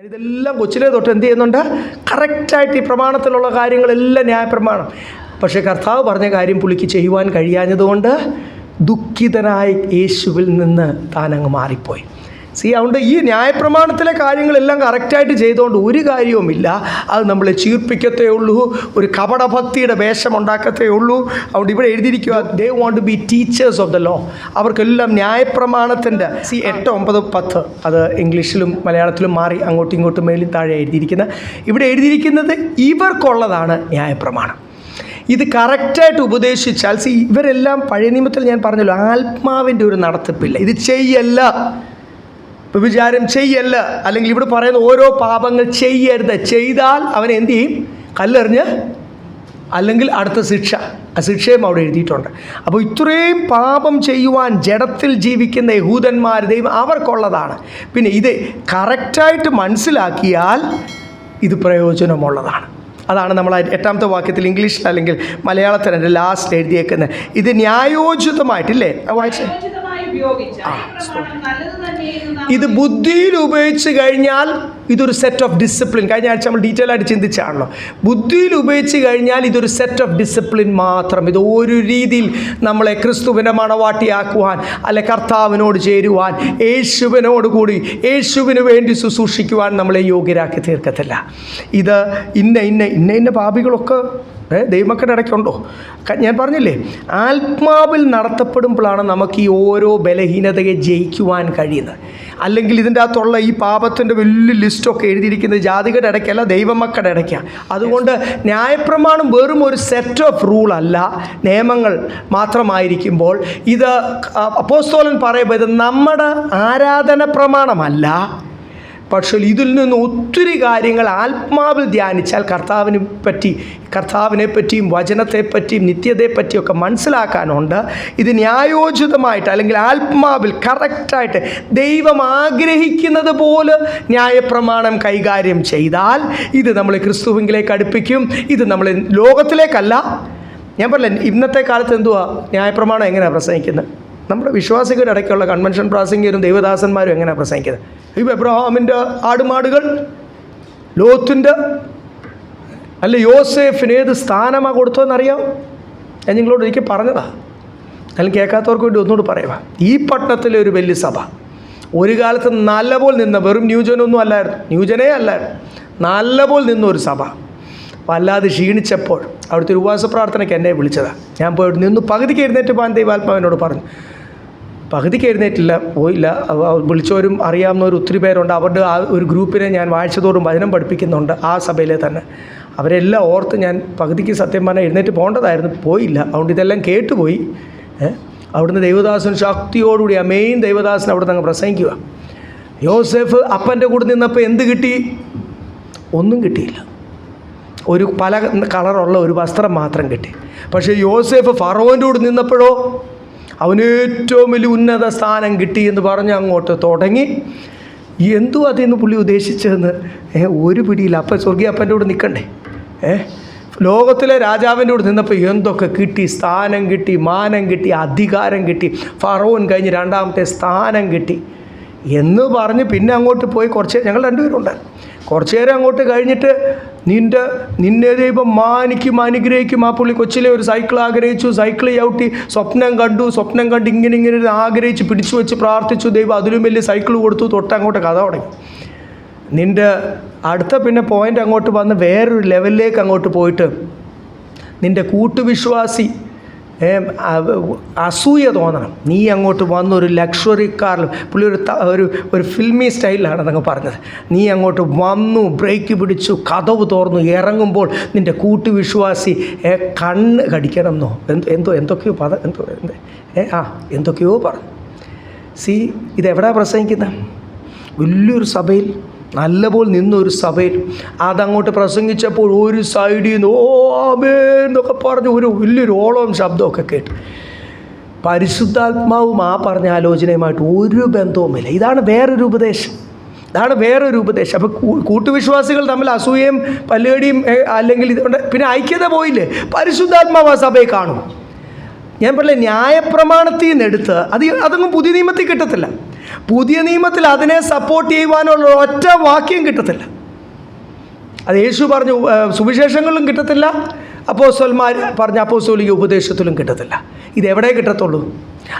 ഇതെല്ലാം കൊച്ചിലെ തൊട്ട് എന്ത് ചെയ്യുന്നുണ്ട്? കറക്റ്റായിട്ട് ഈ പ്രമാണത്തിലുള്ള കാര്യങ്ങളെല്ലാം ന്യായപ്രമാണം. പക്ഷേ കർത്താവ് പറഞ്ഞ കാര്യം പുള്ളിക്ക് ചെയ്യുവാൻ കഴിയാഞ്ഞതുകൊണ്ട് ദുഃഖിതനായ യേശുവിൽ നിന്ന് താനങ്ങ് മാറിപ്പോയി. അതുകൊണ്ട് ഈ ന്യായപ്രമാണത്തിലെ കാര്യങ്ങളെല്ലാം കറക്റ്റായിട്ട് ചെയ്തുകൊണ്ട് ഒരു കാര്യവുമില്ല. അത് നമ്മളെ ചീർപ്പിക്കത്തേ ഉള്ളൂ, ഒരു കപടഭക്തിയുടെ വേഷമുണ്ടാക്കത്തേ ഉള്ളൂ. അതുകൊണ്ട് ഇവിടെ എഴുതിയിരിക്കുക, they want to be teachers of the law. അവർക്കെല്ലാം ന്യായപ്രമാണത്തിൻ്റെ 8, 9, 10 അത് ഇംഗ്ലീഷിലും മലയാളത്തിലും മാറി അങ്ങോട്ടും ഇങ്ങോട്ടും മേലിൽ താഴെ എഴുതിയിരിക്കുന്നത്. ഇവിടെ എഴുതിയിരിക്കുന്നത് ഇവർക്കുള്ളതാണ് ന്യായപ്രമാണം. ഇത് കറക്റ്റായിട്ട് ഉപദേശിച്ചാൽ ഇവരെല്ലാം പഴയ നിയമത്തിൽ ഞാൻ പറഞ്ഞല്ലോ, ആത്മാവിൻ്റെ ഒരു നടത്തിപ്പില്ല. ഇത് ചെയ്യല്ല, വിചാരം ചെയ്യല്ല, അല്ലെങ്കിൽ ഇവിടെ പറയുന്ന ഓരോ പാപങ്ങൾ ചെയ്യരുത്. ചെയ്താൽ അവൻ എന്ത് ചെയ്യും? കല്ലെറിഞ്ഞ്, അല്ലെങ്കിൽ അടുത്ത ശിക്ഷ. ആ ശിക്ഷയും അവിടെ എഴുതിയിട്ടുണ്ട്. അപ്പോൾ ഇത്രയും പാപം ചെയ്യുവാൻ ജഡത്തിൽ ജീവിക്കുന്ന യഹൂദന്മാർ, ദൈവം അവർക്കുള്ളതാണ്. പിന്നെ ഇത് കറക്റ്റായിട്ട് മനസ്സിലാക്കിയാൽ ഇത് പ്രയോജനമുള്ളതാണ്. അതാണ് നമ്മൾ 8ാമത്തെ വാക്യത്തിൽ ഇംഗ്ലീഷിൽ അല്ലെങ്കിൽ മലയാളത്തിൽ എൻ്റെ ലാസ്റ്റ് എഴുതിയേക്കുന്നത്. ഇത് ന്യായോചിതമായിട്ടില്ലേ വായിച്ചേ? ഇത് ബുദ്ധിയിൽ ഉപയോഗിച്ച് കഴിഞ്ഞാൽ ഇതൊരു സെറ്റ് ഓഫ് ഡിസിപ്ലിൻ. കഴിഞ്ഞ ആഴ്ച നമ്മൾ ഡീറ്റെയിൽ ആയിട്ട് ചിന്തിച്ചാണല്ലോ. ബുദ്ധിയിൽ ഉപയോഗിച്ച് കഴിഞ്ഞാൽ ഇതൊരു സെറ്റ് ഓഫ് ഡിസിപ്ലിൻ മാത്രം. ഇത് ഒരു രീതിയിൽ നമ്മളെ ക്രിസ്തുവിൻ്റെ മണവാട്ടിയാക്കുവാൻ, അല്ലെ കർത്താവിനോട് ചേരുവാൻ, യേശുവിനോട് കൂടി യേശുവിന് വേണ്ടി ശുശ്രൂഷിക്കുവാൻ നമ്മളെ യോഗ്യരാക്കി തീർക്കത്തില്ല. ഇത് ഇന്ന പാപികളൊക്കെ ദൈവമക്കളുടെ ഇടയ്ക്കുണ്ടോ? ഞാൻ പറഞ്ഞില്ലേ, ആത്മാവിൽ നടത്തപ്പെടുമ്പോഴാണ് നമുക്ക് ഈ ഓരോ ബലഹീനതയെ ജയിക്കുവാൻ കഴിയുന്നത്. അല്ലെങ്കിൽ ഇതിൻ്റെ അകത്തുള്ള ഈ പാപത്തിൻ്റെ വലിയ ലിസ്റ്റൊക്കെ എഴുതിയിരിക്കുന്നത് ജാതികളുടെ ഇടയ്ക്കല്ല, ദൈവമക്കളുടെ ഇടയ്ക്കാണ്. അതുകൊണ്ട് ന്യായപ്രമാണം വെറും ഒരു സെറ്റ് ഓഫ് റൂൾ അല്ല, നിയമങ്ങൾ മാത്രമായിരിക്കുമ്പോൾ ഇത് അപ്പോസ്തലൻ പറയുമ്പോൾ ഇത് നമ്മുടെ ആരാധന പ്രമാണമല്ല. പക്ഷേ ഇതിൽ നിന്ന് ഒത്തിരി കാര്യങ്ങൾ ആത്മാവിൽ ധ്യാനിച്ചാൽ കർത്താവിനെ പറ്റിയും വചനത്തെപ്പറ്റിയും നിത്യതയെപ്പറ്റിയൊക്കെ മനസ്സിലാക്കാനുണ്ട്. ഇത് ന്യായോചിതമായിട്ട് അല്ലെങ്കിൽ ആത്മാവിൽ കറക്റ്റായിട്ട് ദൈവം ആഗ്രഹിക്കുന്നത് പോലെ ന്യായപ്രമാണം കൈകാര്യം ചെയ്താൽ ഇത് നമ്മളെ ക്രിസ്തുവിലേക്ക് അടുപ്പിക്കും. ഇത് നമ്മളെ ലോകത്തിലേക്കല്ല. ഞാൻ പറഞ്ഞില്ല, ഇന്നത്തെ കാലത്ത് എന്തുവാ ന്യായപ്രമാണം എങ്ങനെയാണ് പ്രസംഗിക്കുന്നത്? നമ്മുടെ വിശ്വാസികളുടെ ഇടയ്ക്കുള്ള കൺവെൻഷൻ പ്രാസംഗികരും ദൈവദാസന്മാരും എങ്ങനെയാണ് പ്രസംഗിക്കുന്നത്? എബ്രഹാമിൻ്റെ ആടുമാടുകൾ, ലോത്തിൻ്റെ അല്ല യോസേഫിന് ഏത് സ്ഥാനമാണ് കൊടുത്തതെന്നറിയാം? ഞാൻ നിങ്ങളോട് ഒരിക്കൽ പറഞ്ഞതാണ്, അല്ലെങ്കിൽ കേൾക്കാത്തവർക്ക് വേണ്ടി ഒന്നുകൂടി പറയുക. ഈ പട്ടണത്തിലെ ഒരു വലിയ സഭ ഒരു കാലത്ത് നല്ലപോലെ നിന്ന, വെറും ന്യൂജനൊന്നും അല്ലായിരുന്നു, ന്യൂജനേ അല്ലായിരുന്നു, നല്ലപോലെ നിന്ന ഒരു സഭ വല്ലാതെ ക്ഷീണിച്ചപ്പോൾ അവിടുത്തെ ഒരു ഉപവാസ പ്രാർത്ഥനയ്ക്ക് എന്നെ വിളിച്ചതാണ്. ഞാൻ പോയിട്ട് നിന്ന് പകുതിക്ക് എഴുന്നേറ്റ് പോകാൻ ദൈവാത്മാവിനോട് പറഞ്ഞു. പകുതിക്ക് എഴുന്നേറ്റില്ല, പോയില്ല. വിളിച്ചവരും അറിയാവുന്നവർ ഒത്തിരി പേരുണ്ട്. അവരുടെ ആ ഒരു ഗ്രൂപ്പിനെ ഞാൻ വാഴ്ചതോറും വചനം പഠിപ്പിക്കുന്നുണ്ട് ആ സഭയിലെ തന്നെ. അവരെല്ലാം ഓർത്ത് ഞാൻ പകുതിക്ക് സത്യം പറഞ്ഞാൽ എഴുന്നേറ്റ് പോകേണ്ടതായിരുന്നു, പോയില്ല. അതുകൊണ്ട് ഇതെല്ലാം കേട്ടുപോയി. അവിടുന്ന് ദൈവദാസൻ ശക്തിയോടുകൂടി ആ മെയിൻ ദൈവദാസൻ അവിടെ നിന്ന് പ്രസംഗിക്കുക. യോസേഫ് അപ്പൻ്റെ കൂടെ നിന്നപ്പോൾ എന്ത് കിട്ടി? ഒന്നും കിട്ടിയില്ല. ഒരു പല കളറുള്ള ഒരു വസ്ത്രം മാത്രം കിട്ടി. പക്ഷേ യോസേഫ് ഫറവോൻ്റെ കൂടെ നിന്നപ്പോഴോ അവന് ഏറ്റവും വലിയ ഉന്നത സ്ഥാനം കിട്ടി എന്ന് പറഞ്ഞ് അങ്ങോട്ട് തുടങ്ങി. എന്തു അതിന്ന് പുള്ളി ഉദ്ദേശിച്ചതെന്ന് ഒരു പിടിയില്ല. അപ്പം സ്വർഗീയ അപ്പൻ്റെ കൂടെ നിൽക്കണ്ടേ? ലോകത്തിലെ രാജാവിൻ്റെ കൂടെ നിന്നപ്പോൾ എന്തൊക്കെ കിട്ടി? സ്ഥാനം കിട്ടി, മാനം കിട്ടി, അധികാരം കിട്ടി, ഫറവോൻ കഴിഞ്ഞ് 2ാമത്തെ സ്ഥാനം കിട്ടി എന്ന് പറഞ്ഞ് പിന്നെ അങ്ങോട്ട് പോയി. ഞങ്ങൾ 2 പേരുണ്ട്. കുറച്ച് നേരം അങ്ങോട്ട് കഴിഞ്ഞിട്ട് നിന്നെ ദൈവം മാനിക്കും, അനുഗ്രഹിക്കും. ആ പുള്ളി കൊച്ചിലെ ഒരു സൈക്കിൾ ആഗ്രഹിച്ചു, സൈക്കിൾ ചവിട്ടി സ്വപ്നം കണ്ട് ഇങ്ങനെ ആഗ്രഹിച്ച് പിടിച്ചു വെച്ച് പ്രാർത്ഥിച്ചു. ദൈവം അതിലും വലിയ സൈക്കിൾ കൊടുത്തു. തൊട്ടങ്ങോട്ട് കഥ തുടങ്ങി. നിൻ്റെ അടുത്ത പിന്നെ പോയിൻ്റ് അങ്ങോട്ട് വന്ന് വേറൊരു ലെവലിലേക്ക് അങ്ങോട്ട് പോയിട്ട് നിൻ്റെ കൂട്ടുവിശ്വാസി അസൂയ തോന്നണം. നീ അങ്ങോട്ട് വന്നൊരു ലക്ഷറി കാറിൽ, പുള്ളി ഒരു ഫിൽമി സ്റ്റൈലിലാണ് അതങ്ങ് പറഞ്ഞത്. നീ അങ്ങോട്ട് വന്നു, ബ്രേക്ക് പിടിച്ചു, കതവ് തുറന്നു, ഇറങ്ങുമ്പോൾ നിൻ്റെ കൂട്ടുവിശ്വാസി കണ്ണ് കടിക്കണം എന്നോ എന്തൊക്കെയോ എന്തൊക്കെയോ പറഞ്ഞു. ഇതെവിടാ പ്രസംഗിക്കുന്നത്? വലിയൊരു സഭയിൽ നല്ലപോലെ നിന്നൊരു സഭയിൽ അതങ്ങോട്ട് പ്രസംഗിച്ചപ്പോൾ ഒരു സൈഡിൽ നിന്ന് ഓ ആമേ എന്നൊക്കെ പറഞ്ഞ് ഒരു വലിയൊരു ഓളവും ശബ്ദമൊക്കെ കേട്ട്. പരിശുദ്ധാത്മാവും ആ പറഞ്ഞ ആലോചനയുമായിട്ട് ഒരു ബന്ധവുമില്ല. ഇതാണ് വേറൊരു ഉപദേശം. അപ്പോൾ കൂട്ടുവിശ്വാസികൾ തമ്മിൽ അസൂയയും പല്ലുകടിയും അല്ലെങ്കിൽ ഇതുകൊണ്ട് പിന്നെ ഐക്യത പോയില്ലേ? പരിശുദ്ധാത്മാവ് ആ സഭയെ കാണും. ഞാൻ പറഞ്ഞില്ലേ, ന്യായപ്രമാണത്തിൽ നിന്ന് എടുത്ത് അതൊന്നും പുതിയ നിയമത്തിൽ കിട്ടത്തില്ല. പുതിയ നിയമത്തിൽ അതിനെ സപ്പോർട്ട് ചെയ്യുവാനുള്ള ഒറ്റ വാക്യം കിട്ടത്തില്ല. അത് യേശു പറഞ്ഞു സുവിശേഷങ്ങളിലും കിട്ടത്തില്ല, അപ്പോസ്തലന്മാർ പറഞ്ഞ അപ്പോസ്തോലിക ഉപദേശത്തിലും കിട്ടത്തില്ല. ഇതെവിടെ കിട്ടത്തുള്ളൂ?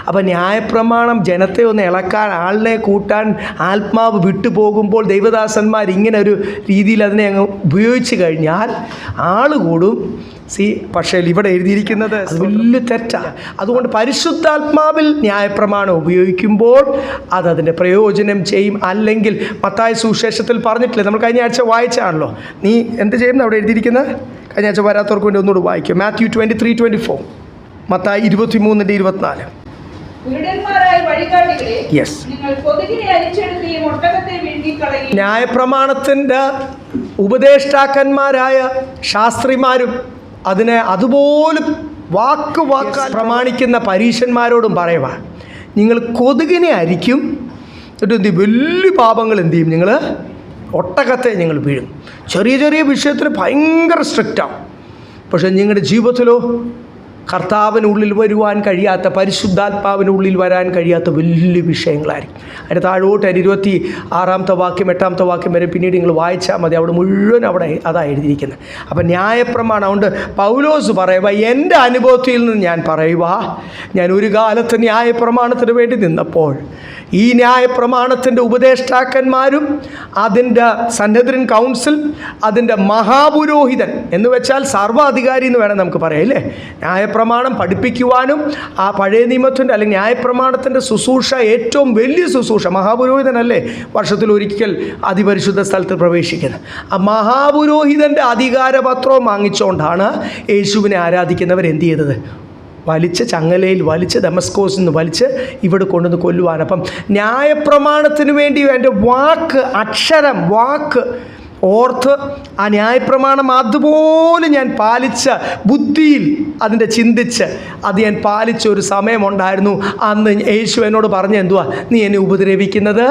അപ്പം ന്യായപ്രമാണം ജനത്തെ ഒന്ന് ഇളക്കാൻ, ആളിനെ കൂട്ടാൻ, ആത്മാവ് വിട്ടുപോകുമ്പോൾ ദൈവദാസന്മാർ ഇങ്ങനെ ഒരു രീതിയിൽ അതിനെ അങ്ങ് ഉപയോഗിച്ച് കഴിഞ്ഞാൽ ആൾ കൂടും. പക്ഷേ ഇവിടെ എഴുതിയിരിക്കുന്നത് അത് വലിയ തെറ്റാണ്. അതുകൊണ്ട് പരിശുദ്ധാത്മാവിൽ ന്യായപ്രമാണം ഉപയോഗിക്കുമ്പോൾ അതിൻ്റെ പ്രയോജനം ചെയ്യും. അല്ലെങ്കിൽ മത്തായി സുവിശേഷത്തിൽ പറഞ്ഞിട്ടില്ലേ, നമ്മൾ കഴിഞ്ഞ ആഴ്ച വായിച്ചാണല്ലോ. നീ എന്ത് ചെയ്യുന്നു അവിടെ എഴുതിയിരിക്കുന്നത്? കഴിഞ്ഞ ആഴ്ച വരാത്തവർക്ക് വേണ്ടി ഒന്നുകൂടി വായിക്കും. മാത്യു 23:24, മത്തായി 23:24. ന്യായപ്രമാണത്തിൻ്റെ ഉപദേഷ്ടാക്കന്മാരായ ശാസ്ത്രിമാരും അതിനെ അതുപോലും വാക്കാൽ പ്രമാണിക്കുന്ന പരീശന്മാരോടും പറയുക, നിങ്ങൾ കൊതുകിനെ അരിക്കും, എന്നിട്ട് വലിയ പാപങ്ങൾ എന്ത് ചെയ്യും? നിങ്ങൾ ഒട്ടകത്തെ നിങ്ങൾ വീഴും. ചെറിയ ചെറിയ വിഷയത്തിൽ ഭയങ്കര സ്ട്രിക്റ്റാണ്. പക്ഷേ നിങ്ങളുടെ ജീവിതത്തിലോ കർത്താവിനുള്ളിൽ വരുവാൻ കഴിയാത്ത, പരിശുദ്ധാത്മാവിനുള്ളിൽ വരാൻ കഴിയാത്ത വലിയ വിഷയങ്ങളായിരിക്കും. അതിൻ്റെ താഴോട്ട് 26-ാമത്തെ വാക്യം 8-ാമത്തെ വാക്യം വരെ പിന്നീട് നിങ്ങൾ വായിച്ചാൽ മതി. അവിടെ മുഴുവൻ അവിടെ അതാണ് എഴുതിയിരിക്കുന്നത്. അപ്പം ന്യായപ്രമാണം കൊണ്ട് പൗലോസ് പറയുക, എൻ്റെ അനുഭവത്തിൽ നിന്ന് ഞാൻ പറയുക, ഞാൻ ഒരു കാലത്ത് ന്യായപ്രമാണത്തിന് വേണ്ടി നിന്നപ്പോൾ ഈ ന്യായപ്രമാണത്തിൻ്റെ ഉപദേഷ്ടാക്കന്മാരും അതിൻ്റെ സന്നദ്ധൻ കൗൺസിൽ, അതിൻ്റെ മഹാപുരോഹിതൻ എന്ന് വെച്ചാൽ സർവ്വാധികാരി എന്ന് വേണം നമുക്ക് പറയാം, ഇല്ലേ? ന്യായപ്രമാണം പഠിപ്പിക്കുവാനും ആ പഴയ നിയമത്തിൻ്റെ അല്ലെങ്കിൽ ന്യായപ്രമാണത്തിൻ്റെ ശുശ്രൂഷ, ഏറ്റവും വലിയ ശുശ്രൂഷ മഹാപുരോഹിതനല്ലേ വർഷത്തിൽ ഒരിക്കൽ അതിപരിശുദ്ധ സ്ഥലത്ത് പ്രവേശിക്കുന്നത്. ആ മഹാപുരോഹിതൻ്റെ അധികാരപത്രവും വാങ്ങിച്ചുകൊണ്ടാണ് യേശുവിനെ ആരാധിക്കുന്നവർ എന്ത് ചെയ്തത്? വലിച്ച് ചങ്ങലയിൽ വലിച്ച് ദമസ്കോസിൽ നിന്ന് വലിച്ച് ഇവിടെ കൊണ്ടുവന്ന് കൊല്ലുവാൻ. അപ്പം ന്യായപ്രമാണത്തിന് വേണ്ടി എൻ്റെ വാക്ക് ഓർത്ത് ആ ന്യായപ്രമാണം അതുപോലെ ഞാൻ പാലിച്ച ബുദ്ധിയിൽ അതിൻ്റെ ചിന്തിച്ച് അത് ഞാൻ പാലിച്ച ഒരു സമയമുണ്ടായിരുന്നു. അന്ന് യേശു എന്നോട് പറഞ്ഞ എന്തുവാ? നീ എന്നെ ഉപദ്രവിക്കുന്നത്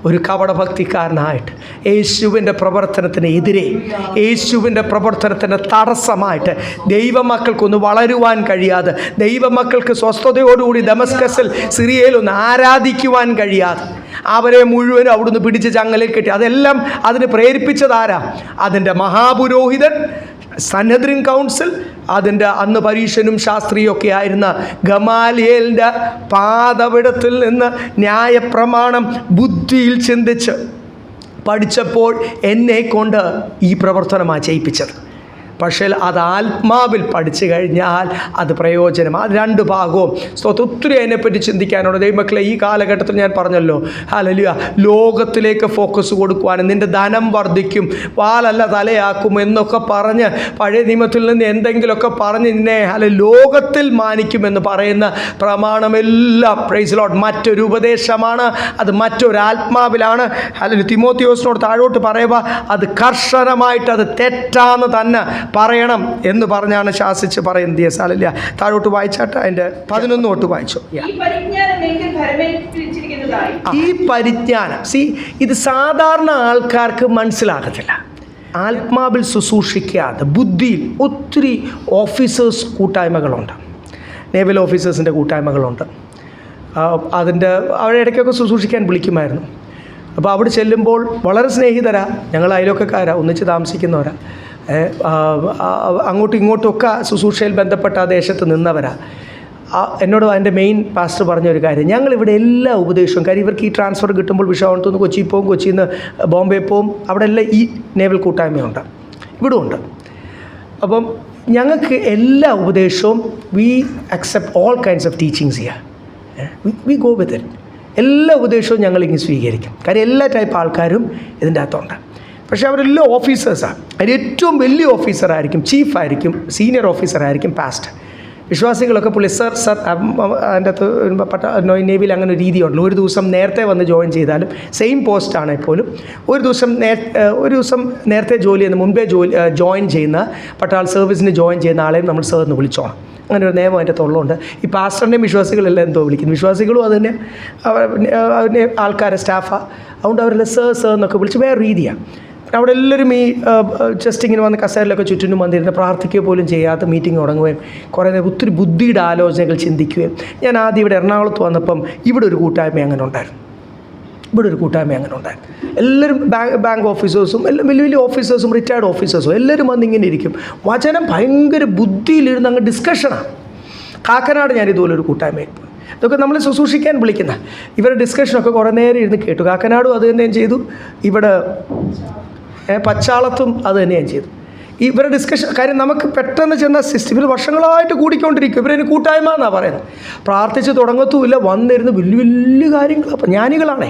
ഒരു കപടഭക്തിക്കാരനായിട്ട്, യേശുവിൻ്റെ പ്രവർത്തനത്തിന് എതിരെ, യേശുവിൻ്റെ പ്രവർത്തനത്തിന് തടസ്സമായിട്ട്, ദൈവമക്കൾക്കൊന്ന് വളരുവാൻ കഴിയാതെ, ദൈവമക്കൾക്ക് സ്വസ്ഥതയോടുകൂടി ദമസ്കസിൽ സിറിയയിലൊന്ന് ആരാധിക്കുവാൻ കഴിയാതെ അവരെ മുഴുവനും അവിടുന്ന് പിടിച്ച് ചങ്ങലയിൽ കെട്ടി. അതെല്ലാം അതിന് പ്രേരിപ്പിച്ചതാരാ? അതിൻ്റെ മഹാപുരോഹിതൻ, സന്നദ്ധൻ കൗൺസിൽ, അതിൻ്റെ അന്ന് പരീശനും ശാസ്ത്രിയൊക്കെ ആയിരുന്ന ഗമാലിയേലിൻ്റെ പാദവിടത്തിൽ നിന്ന് ന്യായപ്രമാണം ബുദ്ധിയിൽ ചിന്തിച്ച് പഠിച്ചപ്പോൾ എന്നെ കൊണ്ട് ഈ പ്രവർത്തനമാണ് ചെയ്യിപ്പിച്ചത്. പക്ഷേ അത് ആത്മാവിൽ പഠിച്ചു കഴിഞ്ഞാൽ അത് പ്രയോജനം. അത് രണ്ട് ഭാഗവും ഒത്തിരി അതിനെപ്പറ്റി ചിന്തിക്കാനുണ്ട്. ദൈവമക്കളെ, ഈ കാലഘട്ടത്തിൽ ഞാൻ പറഞ്ഞല്ലോ, ഹല്ലേലൂയ, ലോകത്തിലേക്ക് ഫോക്കസ് കൊടുക്കുവാനും നിൻ്റെ ധനം വർദ്ധിക്കും, വാലല്ല തലയാക്കും എന്നൊക്കെ പറഞ്ഞ് പഴയ നിയമത്തിൽ നിന്ന് എന്തെങ്കിലുമൊക്കെ പറഞ്ഞ് നിന്നെ ലോകത്തിൽ മാനിക്കുമെന്ന് പറയുന്ന പ്രമാണമെല്ലാം പ്രൈസ് ലോർഡ് മറ്റൊരു ഉപദേശമാണ്. അത് മറ്റൊരു ആത്മാവിലാണ്. അല്ലെങ്കിൽ തിമോത്തിയോസിനോട് താഴോട്ട് പറയുക, അത് കർശനമായിട്ട് അത് തെറ്റാന്ന് തന്നെ പറയണം എന്ന് പറഞ്ഞാണ് ശാസിച്ച് പറയുന്നത്. ഹല്ലേലൂയ. താഴോട്ട് വായിച്ചാട്ട് അതിൻ്റെ 11 തൊട്ട് വായിച്ചു. ഈ പരിജ്ഞാനം ഇത് സാധാരണ ആൾക്കാർക്ക് മനസ്സിലാകത്തില്ല. ആത്മാവിൽ ശുശ്രൂഷിക്കാതെ ബുദ്ധിയിൽ ഒത്തിരി ഓഫീസേഴ്സ് കൂട്ടായ്മകളുണ്ട്, നേവൽ ഓഫീസേഴ്സിൻ്റെ കൂട്ടായ്മകളുണ്ട്. അതിൻ്റെ അവിടെ ഇടയ്ക്കൊക്കെ ശുശ്രൂഷിക്കാൻ വിളിക്കുമായിരുന്നു. അപ്പോൾ അവിടെ ചെല്ലുമ്പോൾ വളരെ സ്നേഹിതരാ, ഞങ്ങൾ അയൽവക്കക്കാരാ, ഒന്നിച്ച് താമസിക്കുന്നവരാ, അങ്ങോട്ടും ഇങ്ങോട്ടുമൊക്കെ ശുശ്രൂഷയിൽ ബന്ധപ്പെട്ട ആ ദേശത്ത് നിന്നവരാ. എന്നോട് എൻ്റെ മെയിൻ പാസ്റ്റർ പറഞ്ഞൊരു കാര്യം, ഞങ്ങളിവിടെ എല്ലാ ഉപദേശവും, കാര്യം ഇവർക്ക് ഈ ട്രാൻസ്ഫർ കിട്ടുമ്പോൾ വിശാഖപട്ടണത്തു നിന്ന് കൊച്ചി പോവും, കൊച്ചിയിൽ നിന്ന് ബോംബെ പോവും, അവിടെ എല്ലാം ഈ നേവൽ കൂട്ടായ്മയുണ്ട്, ഇവിടെ ഉണ്ട്. അപ്പം ഞങ്ങൾക്ക് എല്ലാ ഉപദേശവും V accept all kinds of teachings here, we go with it. എല്ലാ ഉപദേശവും ഞങ്ങളിങ്ങനെ സ്വീകരിക്കും, കാര്യം എല്ലാ ടൈപ്പ് ആൾക്കാരും ഇതിൻ്റെ അകത്തുണ്ട്. പക്ഷേ അവരെല്ലാം ഓഫീസേഴ്സാണ്. അതിൽ ഏറ്റവും വലിയ ഓഫീസറായിരിക്കും, ചീഫായിരിക്കും, സീനിയർ ഓഫീസറായിരിക്കും പാസ്റ്റർ. വിശ്വാസികളൊക്കെ പുള്ളി സർ അതിൻ്റെ അകത്ത് നേവിയിൽ അങ്ങനെ ഒരു രീതിയുണ്ടല്ലോ, ഒരു ദിവസം നേരത്തെ വന്ന് ജോയിൻ ചെയ്താലും സെയിം പോസ്റ്റാണെങ്കിൽ പോലും ഒരു ദിവസം നേരത്തെ ജോലി ചെയ്യുന്ന മുൻപേ ജോയിൻ ചെയ്യുന്ന പട്ടാൾ സർവീസിന് ജോയിൻ ചെയ്യുന്ന ആളെയും നമ്മൾ സർ എന്ന് വിളിച്ചോണം. അങ്ങനെ ഒരു നിയമം അതിൻ്റെ തൊള്ളുണ്ട്. ഈ പാസ്റ്ററിൻ്റെയും വിശ്വാസികളെല്ലാം എന്തോ വിളിക്കുന്നു, വിശ്വാസികളും അത് തന്നെ അതിൻ്റെ ആൾക്കാരെ സ്റ്റാഫാണ്, അതുകൊണ്ട് അവരെല്ലാം സർ എന്നൊക്കെ വിളിച്ച് വേറെ രീതിയാണ്. അവിടെ എല്ലാവരും ഈ ജസ്റ്റ് ഇങ്ങനെ വന്ന് കസേരയിലൊക്കെ ചുറ്റിനും വന്നിരുന്ന് പ്രാർത്ഥിക്കുക പോലും ചെയ്യാത്ത മീറ്റിംഗ് തുടങ്ങുകയും കുറേ ഒത്തിരി ബുദ്ധിയുടെ ആലോചനകൾ ചിന്തിക്കുകയും. ഞാൻ ആദ്യം ഇവിടെ എറണാകുളത്ത് വന്നപ്പം ഇവിടെ ഒരു കൂട്ടായ്മ അങ്ങനെ ഉണ്ടായിരുന്നു. എല്ലാവരും ബാങ്ക് ഓഫീസേഴ്സും എല്ലാം വലിയ വലിയ ഓഫീസേഴ്സും റിട്ടയർഡ് ഓഫീസേഴ്സും എല്ലാവരും വന്ന് ഇങ്ങനെ ഇരിക്കും. വചനം ഭയങ്കര ബുദ്ധിയിലിരുന്ന് അങ്ങ് ഡിസ്കഷനാണ്. കാക്കനാട് ഞാൻ ഇതുപോലൊരു കൂട്ടായ്മയിൽ പോയി. ഇതൊക്കെ നമ്മൾ ശുശ്രൂഷിക്കാൻ വിളിക്കുന്ന ഇവരുടെ ഡിസ്കഷനൊക്കെ കുറേ നേരം ഇരുന്ന് കേട്ടു. കാക്കനാടും അത് തന്നെ ഞാൻ ചെയ്തു, ഇവിടെ പച്ചാളത്തും അത് തന്നെ ഞാൻ ചെയ്തു. ഇവരുടെ ഡിസ്കഷൻ കാര്യം നമുക്ക് പെട്ടെന്ന് ചെന്ന സിസ്റ്റം ഇവർ വർഷങ്ങളായിട്ട് കൂടിക്കൊണ്ടിരിക്കും. ഇവരതിന് കൂട്ടായ്മ എന്നാണ് പറയുന്നത്. പ്രാർത്ഥിച്ച് തുടങ്ങത്തുമില്ല, വന്നിരുന്ന് വലിയ വലിയ കാര്യങ്ങൾ. അപ്പം ജ്ഞാനികളാണേ,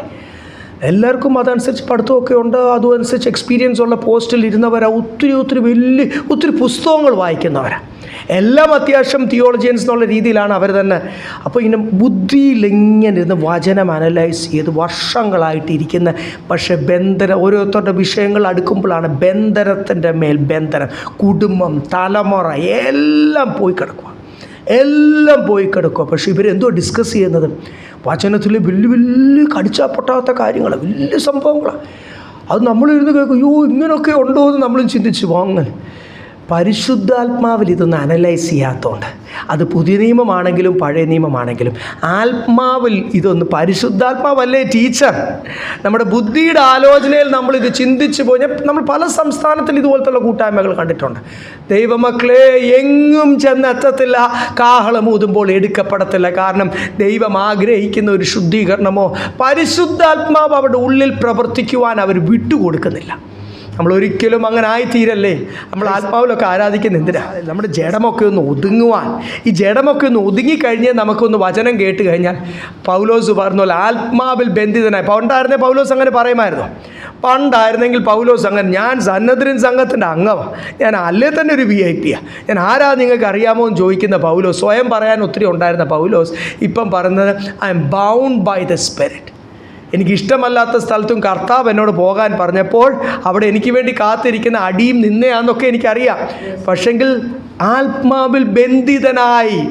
എല്ലാവർക്കും അതനുസരിച്ച് പഠിത്തമൊക്കെ ഉണ്ട്, അതും അനുസരിച്ച് എക്സ്പീരിയൻസ് ഉള്ള പോസ്റ്റിൽ ഇരുന്നവരാണ്. ഒത്തിരി പുസ്തകങ്ങൾ വായിക്കുന്നവരാണ്. എല്ലാം അത്യാവശ്യം തിയോളജിയൻസ് എന്നുള്ള രീതിയിലാണ് അവർ തന്നെ. അപ്പോൾ ഇങ്ങനെ ബുദ്ധിയിൽ ഇങ്ങനെ ഇരുന്ന് വചനം അനലൈസ് ചെയ്ത് വർഷങ്ങളായിട്ടിരിക്കുന്ന, പക്ഷേ ഓരോരുത്തരുടെ വിഷയങ്ങൾ അടുക്കുമ്പോഴാണ് ബന്ധനത്തിൻ്റെ മേൽ ബന്ധനം, കുടുംബം, തലമുറ എല്ലാം പോയി കിടക്കുക. പക്ഷേ ഇവരെന്തോ ഡിസ്കസ് ചെയ്യുന്നത് വചനത്തിൽ വലിയ വലിയ കടിച്ചാൽ പൊട്ടാത്ത കാര്യങ്ങൾ, വലിയ സംഭവങ്ങളാണ്. അത് നമ്മളിരുന്ന് കേൾക്കും, അയ്യോ ഇങ്ങനെയൊക്കെ ഉണ്ടോ എന്ന് നമ്മളും ചിന്തിച്ചു പോകും. അങ്ങനെ പരിശുദ്ധാത്മാവിൽ ഇതൊന്ന് അനലൈസ് ചെയ്യാത്തതുകൊണ്ട്, അത് പുതിയ നിയമമാണെങ്കിലും പഴയ നിയമമാണെങ്കിലും ആത്മാവിൽ ഇതൊന്ന്, പരിശുദ്ധാത്മാവല്ലേ ടീച്ചർ, നമ്മുടെ ബുദ്ധിയുടെ ആലോചനയിൽ നമ്മളിത് ചിന്തിച്ച് പോയി. നമ്മൾ പല സംസ്ഥാനത്തിൽ ഇതുപോലത്തുള്ള കൂട്ടായ്മകൾ കണ്ടിട്ടുണ്ട്. ദൈവമക്കളെ എങ്ങും ചെന്നെത്തത്തില്ല, കാഹളം ഊതുമ്പോൾ എടുക്കപ്പെടത്തില്ല. കാരണം ദൈവം ആഗ്രഹിക്കുന്ന ഒരു ശുദ്ധീകരണമോ പരിശുദ്ധാത്മാവ് അവരുടെ ഉള്ളിൽ പ്രവർത്തിക്കുവാൻ അവർ വിട്ടുകൊടുക്കുന്നില്ല. നമ്മളൊരിക്കലും അങ്ങനെ ആയിത്തീരല്ലേ. നമ്മൾ ആത്മാവിലൊക്കെ ആരാധിക്കുന്ന എന്തിനാ? നമ്മുടെ ജഡമൊക്കെ ഒന്ന് ഒതുങ്ങുവാൻ. ഈ ജഡമൊക്കെ ഒന്ന് ഒതുങ്ങിക്കഴിഞ്ഞാൽ നമുക്കൊന്ന് വചനം കേട്ട് കഴിഞ്ഞാൽ പൗലോസ് പറഞ്ഞ ആത്മാവിൽ ബന്ധിതനായി. പണ്ടായിരുന്നേ പൗലോസ് അങ്ങനെ പറയുമായിരുന്നു. പണ്ടായിരുന്നെങ്കിൽ പൗലോസ് അങ്ങനെ, ഞാൻ സന്നദ്ധരൻ സംഘത്തിൻ്റെ അംഗമാണ്, ഞാൻ അല്ലേ തന്നെ ഒരു VIP-യാണ്, ഞാൻ ആരാ നിങ്ങൾക്ക് അറിയാമോ എന്ന് ചോദിക്കുന്ന പൗലോസ്, സ്വയം പറയാൻ ഒത്തിരി ഉണ്ടായിരുന്ന പൗലോസ് ഇപ്പം പറയുന്നത് I am bound by the spirit. എനിക്കിഷ്ടമല്ലാത്ത സ്ഥലത്തും കർത്താവ് എന്നോട് പോകാൻ പറഞ്ഞപ്പോൾ അവിടെ എനിക്ക് വേണ്ടി കാത്തിരിക്കുന്ന അടിയും നിന്നയാന്നൊക്കെ എനിക്കറിയാം. പക്ഷെങ്കിൽ ആത്മാവിൽ ബന്ധിതനായി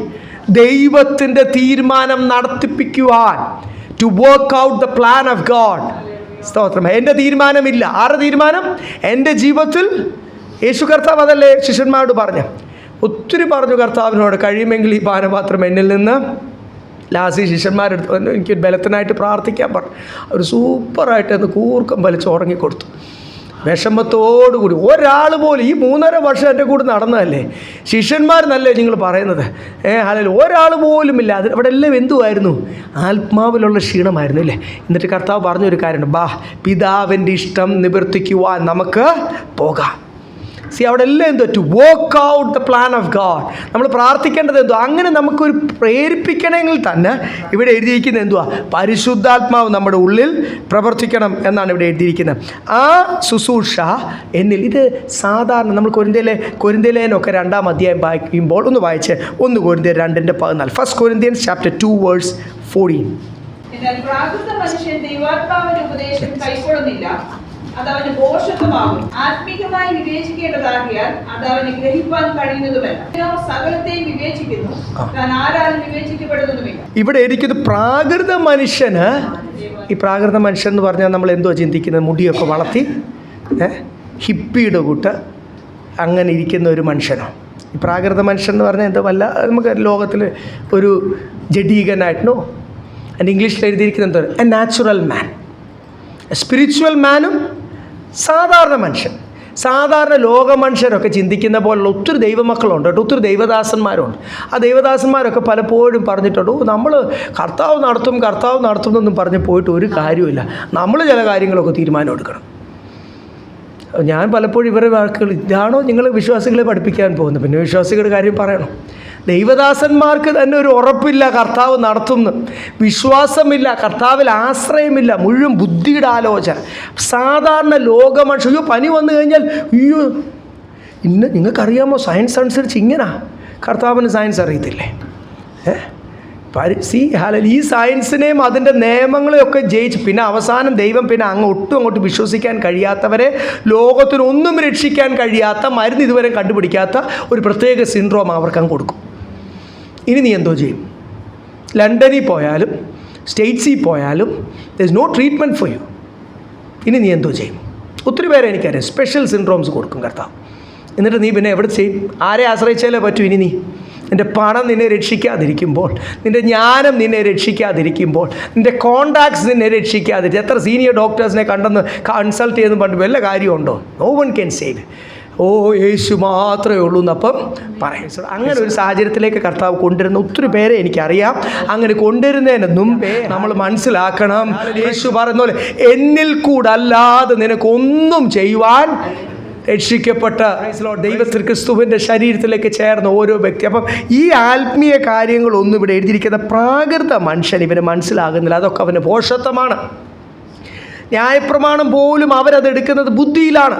ദൈവത്തിൻ്റെ തീരുമാനം നടത്തിപ്പിക്കുവാൻ, to work out the plan of God. സ്തോത്രം. എൻ്റെ തീരുമാനമില്ല. ആരുടെ തീരുമാനം? എൻ്റെ ജീവിതത്തിൽ. യേശു കർത്താവ് അതല്ലേ ശിഷ്യന്മാരോട് ഒത്തിരി പറഞ്ഞു കർത്താവിനോട്, കഴിയുമെങ്കിൽ ഈ പാനപാത്രം എന്നിൽ നിന്ന്. ലാസ്റ്റ് ശിഷ്യന്മാരെടുത്ത് എനിക്ക് ബലത്തിനായിട്ട് പ്രാർത്ഥിക്കാൻ പറഞ്ഞു. അവർ സൂപ്പറായിട്ട് അത് കൂർക്കം വലിച്ച് ഉറങ്ങിക്കൊടുത്തു. വിഷമത്തോടുകൂടി ഒരാൾ പോലും, ഈ 3.5 വർഷം എൻ്റെ കൂടെ നടന്നതല്ലേ, ശിഷ്യന്മാരെന്നല്ലേ നിങ്ങൾ പറയുന്നത്, അല്ലെങ്കിൽ ഒരാൾ പോലും ഇല്ല. അവിടെ എല്ലാം എന്തുമായിരുന്നു? ആത്മാവിലുള്ള ക്ഷീണമായിരുന്നു അല്ലേ. എന്നിട്ട് കർത്താവ് പറഞ്ഞൊരു കാര്യമുണ്ട്, പിതാവിൻ്റെ ഇഷ്ടം നിവർത്തിക്കുവാൻ നമുക്ക് പോകാം. അവിടെ എല്ലാം എന്തോ to work out the plan of God. നമ്മൾ പ്രാർത്ഥിക്കേണ്ടത് എന്തോ അങ്ങനെ നമുക്കൊരു പ്രേരിപ്പിക്കണമെങ്കിൽ തന്നെ ഇവിടെ എഴുതിയിരിക്കുന്നത് എന്തുവാ? പരിശുദ്ധാത്മാവ് നമ്മുടെ ഉള്ളിൽ പ്രവർത്തിക്കണം എന്നാണ് ഇവിടെ എഴുതിയിരിക്കുന്നത്. ആ ശുശ്രൂഷ എന്നിൽ. ഇത് സാധാരണ നമ്മൾ കൊരിന്ത്യയിലേനൊക്കെ 2-ാം അധ്യായം വായിക്കുമ്പോൾ ഒന്ന് വായിച്ച് 1 കൊരിന്ത്യർ 2:14. 1 Corinthians chapter 2 verse 14. എന്നാൽ പ്രാകൃത മനുഷ്യൻ ദൈവാത്മാവിന്റെ ഉപദേശം കൈക്കൊള്ളുന്നില്ല, അതവന് ദോഷത്വമാകും. ആത്മീകമായി വിവേചിക്കേണ്ടതാകിയാൽ അതവന് ഗ്രഹിപ്പാൻ കഴിയുന്നതുമല്ല. സകലത്തെയും വിവേചിക്കുന്നു, താൻ ആരാലും വിവേചിക്കപ്പെടുന്നതുമില്ല. ഇവിടെ ഇരിക്കുന്നത് പ്രാകൃത മനുഷ്യന്. ഈ പ്രാകൃത മനുഷ്യൻ എന്ന് പറഞ്ഞാൽ നമ്മൾ എന്തോ ചിന്തിക്കുന്നത്? മുടിയൊക്കെ വളർത്തി ഹിപ്പിയുടെ കൂട്ട് അങ്ങനെ ഇരിക്കുന്ന ഒരു മനുഷ്യനോ? ഈ പ്രാകൃത മനുഷ്യൻ എന്ന് പറഞ്ഞാൽ എന്തോ വല്ല നമുക്ക് ലോകത്തിൽ ഒരു ജഡീകനായിട്ടോ. അതിൻ്റെ ഇംഗ്ലീഷിൽ എഴുതിയിരിക്കുന്നത് എന്തോ? A natural man. സ്പിരിച്വൽ മാനും സാധാരണ മനുഷ്യൻ. സാധാരണ ലോക മനുഷ്യരൊക്കെ ചിന്തിക്കുന്ന പോലുള്ള ഒത്തിരി ദൈവമക്കളുണ്ട് കേട്ടോ, ഒത്തിരി ദൈവദാസന്മാരുണ്ട്. ആ ദൈവദാസന്മാരൊക്കെ പലപ്പോഴും പറഞ്ഞിട്ടുണ്ട്, നമ്മൾ കർത്താവ് നടത്തും എന്നൊന്നും പറഞ്ഞ് പോയിട്ട് ഒരു കാര്യമില്ല, നമ്മൾ ചില കാര്യങ്ങളൊക്കെ തീരുമാനം എടുക്കണം. ഞാൻ പലപ്പോഴും ഇവരുടെ വാക്കുകൾ, ഇതാണോ നിങ്ങൾ വിശ്വാസികളെ പഠിപ്പിക്കാൻ പോകുന്നത്? പിന്നെ വിശ്വാസികളുടെ കാര്യം പറയണം. ദൈവദാസന്മാർക്ക് തന്നെ ഒരു ഉറപ്പില്ല കർത്താവ് നടത്തുന്നു, വിശ്വാസമില്ല, കർത്താവിൽ ആശ്രയമില്ല, മുഴുവൻ ബുദ്ധിയുടെ ആലോചന. സാധാരണ ലോകമനുഷ്യ, പനി വന്നു കഴിഞ്ഞാൽ നിങ്ങൾക്കറിയാമോ സയൻസ് അനുസരിച്ച് ഇങ്ങനെ കർത്താവിന് സയൻസ് അറിയത്തില്ലേ? ഈ സയൻസിനെയും അതിൻ്റെ നിയമങ്ങളെയൊക്കെ ജയിച്ച് പിന്നെ അവസാനം ദൈവം പിന്നെ അങ്ങോട്ട് വിശ്വസിക്കാൻ കഴിയാത്തവരെ, ലോകത്തിനൊന്നും രക്ഷിക്കാൻ കഴിയാത്ത, മരുന്ന് ഇതുവരെ കണ്ടുപിടിക്കാത്ത ഒരു പ്രത്യേക സിൻഡ്രോം അവർക്ക് അങ്ങ് കൊടുക്കും. ഇനി നീ എന്തോ ചെയ്യും? ലണ്ടനിൽ പോയാലും സ്റ്റേറ്റ്സിൽ പോയാലും there is no treatment for you. ഇനി നീ എന്തോ ചെയ്യും? ഒത്തിരി പേരെ എനിക്കറിയാം സ്പെഷ്യൽ സിൻഡ്രോംസ് കൊടുക്കും കർത്താവ്. എന്നിട്ട് നീ പിന്നെ എവിടെ ചെയ്യും? ആരെ ആശ്രയിച്ചാലേ പറ്റൂ? ഇനി നീ നിൻ്റെ പണം നിന്നെ രക്ഷിക്കാതിരിക്കുമ്പോൾ, നിൻ്റെ ജ്ഞാനം നിന്നെ രക്ഷിക്കാതിരിക്കുമ്പോൾ, നിൻ്റെ കോണ്ടാക്ട്സ് നിന്നെ രക്ഷിക്കാതിരിക്കും. എത്ര സീനിയർ ഡോക്ടേഴ്സിനെ കണ്ടെന്ന് കൺസൾട്ട് ചെയ്യുന്നു പണ്ട് വല്ല കാര്യമുണ്ടോ? No one can save. ഓ യേശു മാത്രമേ ഉള്ളൂ എന്നപ്പം പറയും. അങ്ങനെ ഒരു സാഹചര്യത്തിലേക്ക് കർത്താവ് കൊണ്ടുവരുന്ന ഒത്തിരി പേരെ എനിക്കറിയാം. അങ്ങനെ കൊണ്ടുവരുന്നതിന് മുമ്പേ നമ്മൾ മനസ്സിലാക്കണം, യേശു പറയുന്ന പോലെ എന്നിൽ കൂടല്ലാതെ നിനക്കൊന്നും ചെയ്യുവാൻ രക്ഷിക്കപ്പെട്ട ദൈവത്തിൽ ക്രിസ്തുവിൻ്റെ ശരീരത്തിലേക്ക് ചേർന്ന ഓരോ വ്യക്തി. അപ്പം ഈ ആത്മീയ കാര്യങ്ങളൊന്നും ഇവിടെ എഴുതിയിരിക്കുന്ന പ്രാകൃത മനുഷ്യൻ ഇവന് മനസ്സിലാകുന്നില്ല. അതൊക്കെ അവന് ഭോഷത്വമാണ്. ന്യായപ്രമാണം പോലും അവരതെടുക്കുന്നത് ബുദ്ധിയിലാണ്.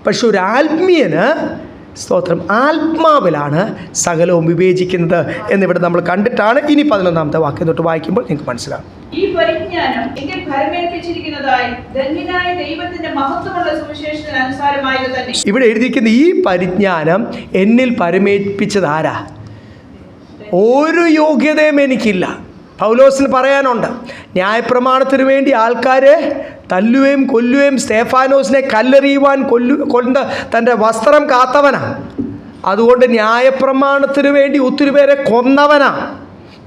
പക്ഷെ ഒരു ആത്മീയന്, സ്തോത്രം, ആത്മാവിലാണ് സകലവും വിവേചിക്കുന്നത് എന്നിവിടെ നമ്മൾ കണ്ടിട്ടാണ്. ഇനി 11-ാമത്തെ വാക്യം തൊട്ട് വായിക്കുമ്പോൾ നിങ്ങൾക്ക് മനസ്സിലാകും. ഈ പരിജ്ഞാനം എന്നിൽ ഫലമേൽപ്പിച്ചിരിക്കുന്നതായി ധന്യനായ ദൈവത്തിന്റെ മഹത്വമുള്ള സുവിശേഷത്തിന് അനുസാരമായത് തന്നെ. ഇവിടെ എഴുതിയിരിക്കുന്ന ഈ പരിജ്ഞാനം എന്നിൽ പരമേൽപ്പിച്ചത് ആരാ? ഒരു യോഗ്യതയും എനിക്കില്ല. പൗലോസിന് പറയാനുണ്ട്, ന്യായപ്രമാണത്തിന് വേണ്ടി ആൾക്കാരെ തല്ലുകയും കൊല്ലുകയും സ്തേഫാനോസിനെ കല്ലെറിയുവാൻ കൊണ്ട് തൻ്റെ വസ്ത്രം കാത്തവനാണ്. അതുകൊണ്ട് ന്യായപ്രമാണത്തിന് വേണ്ടി ഒത്തിരി പേരെ കൊന്നവനാണ്.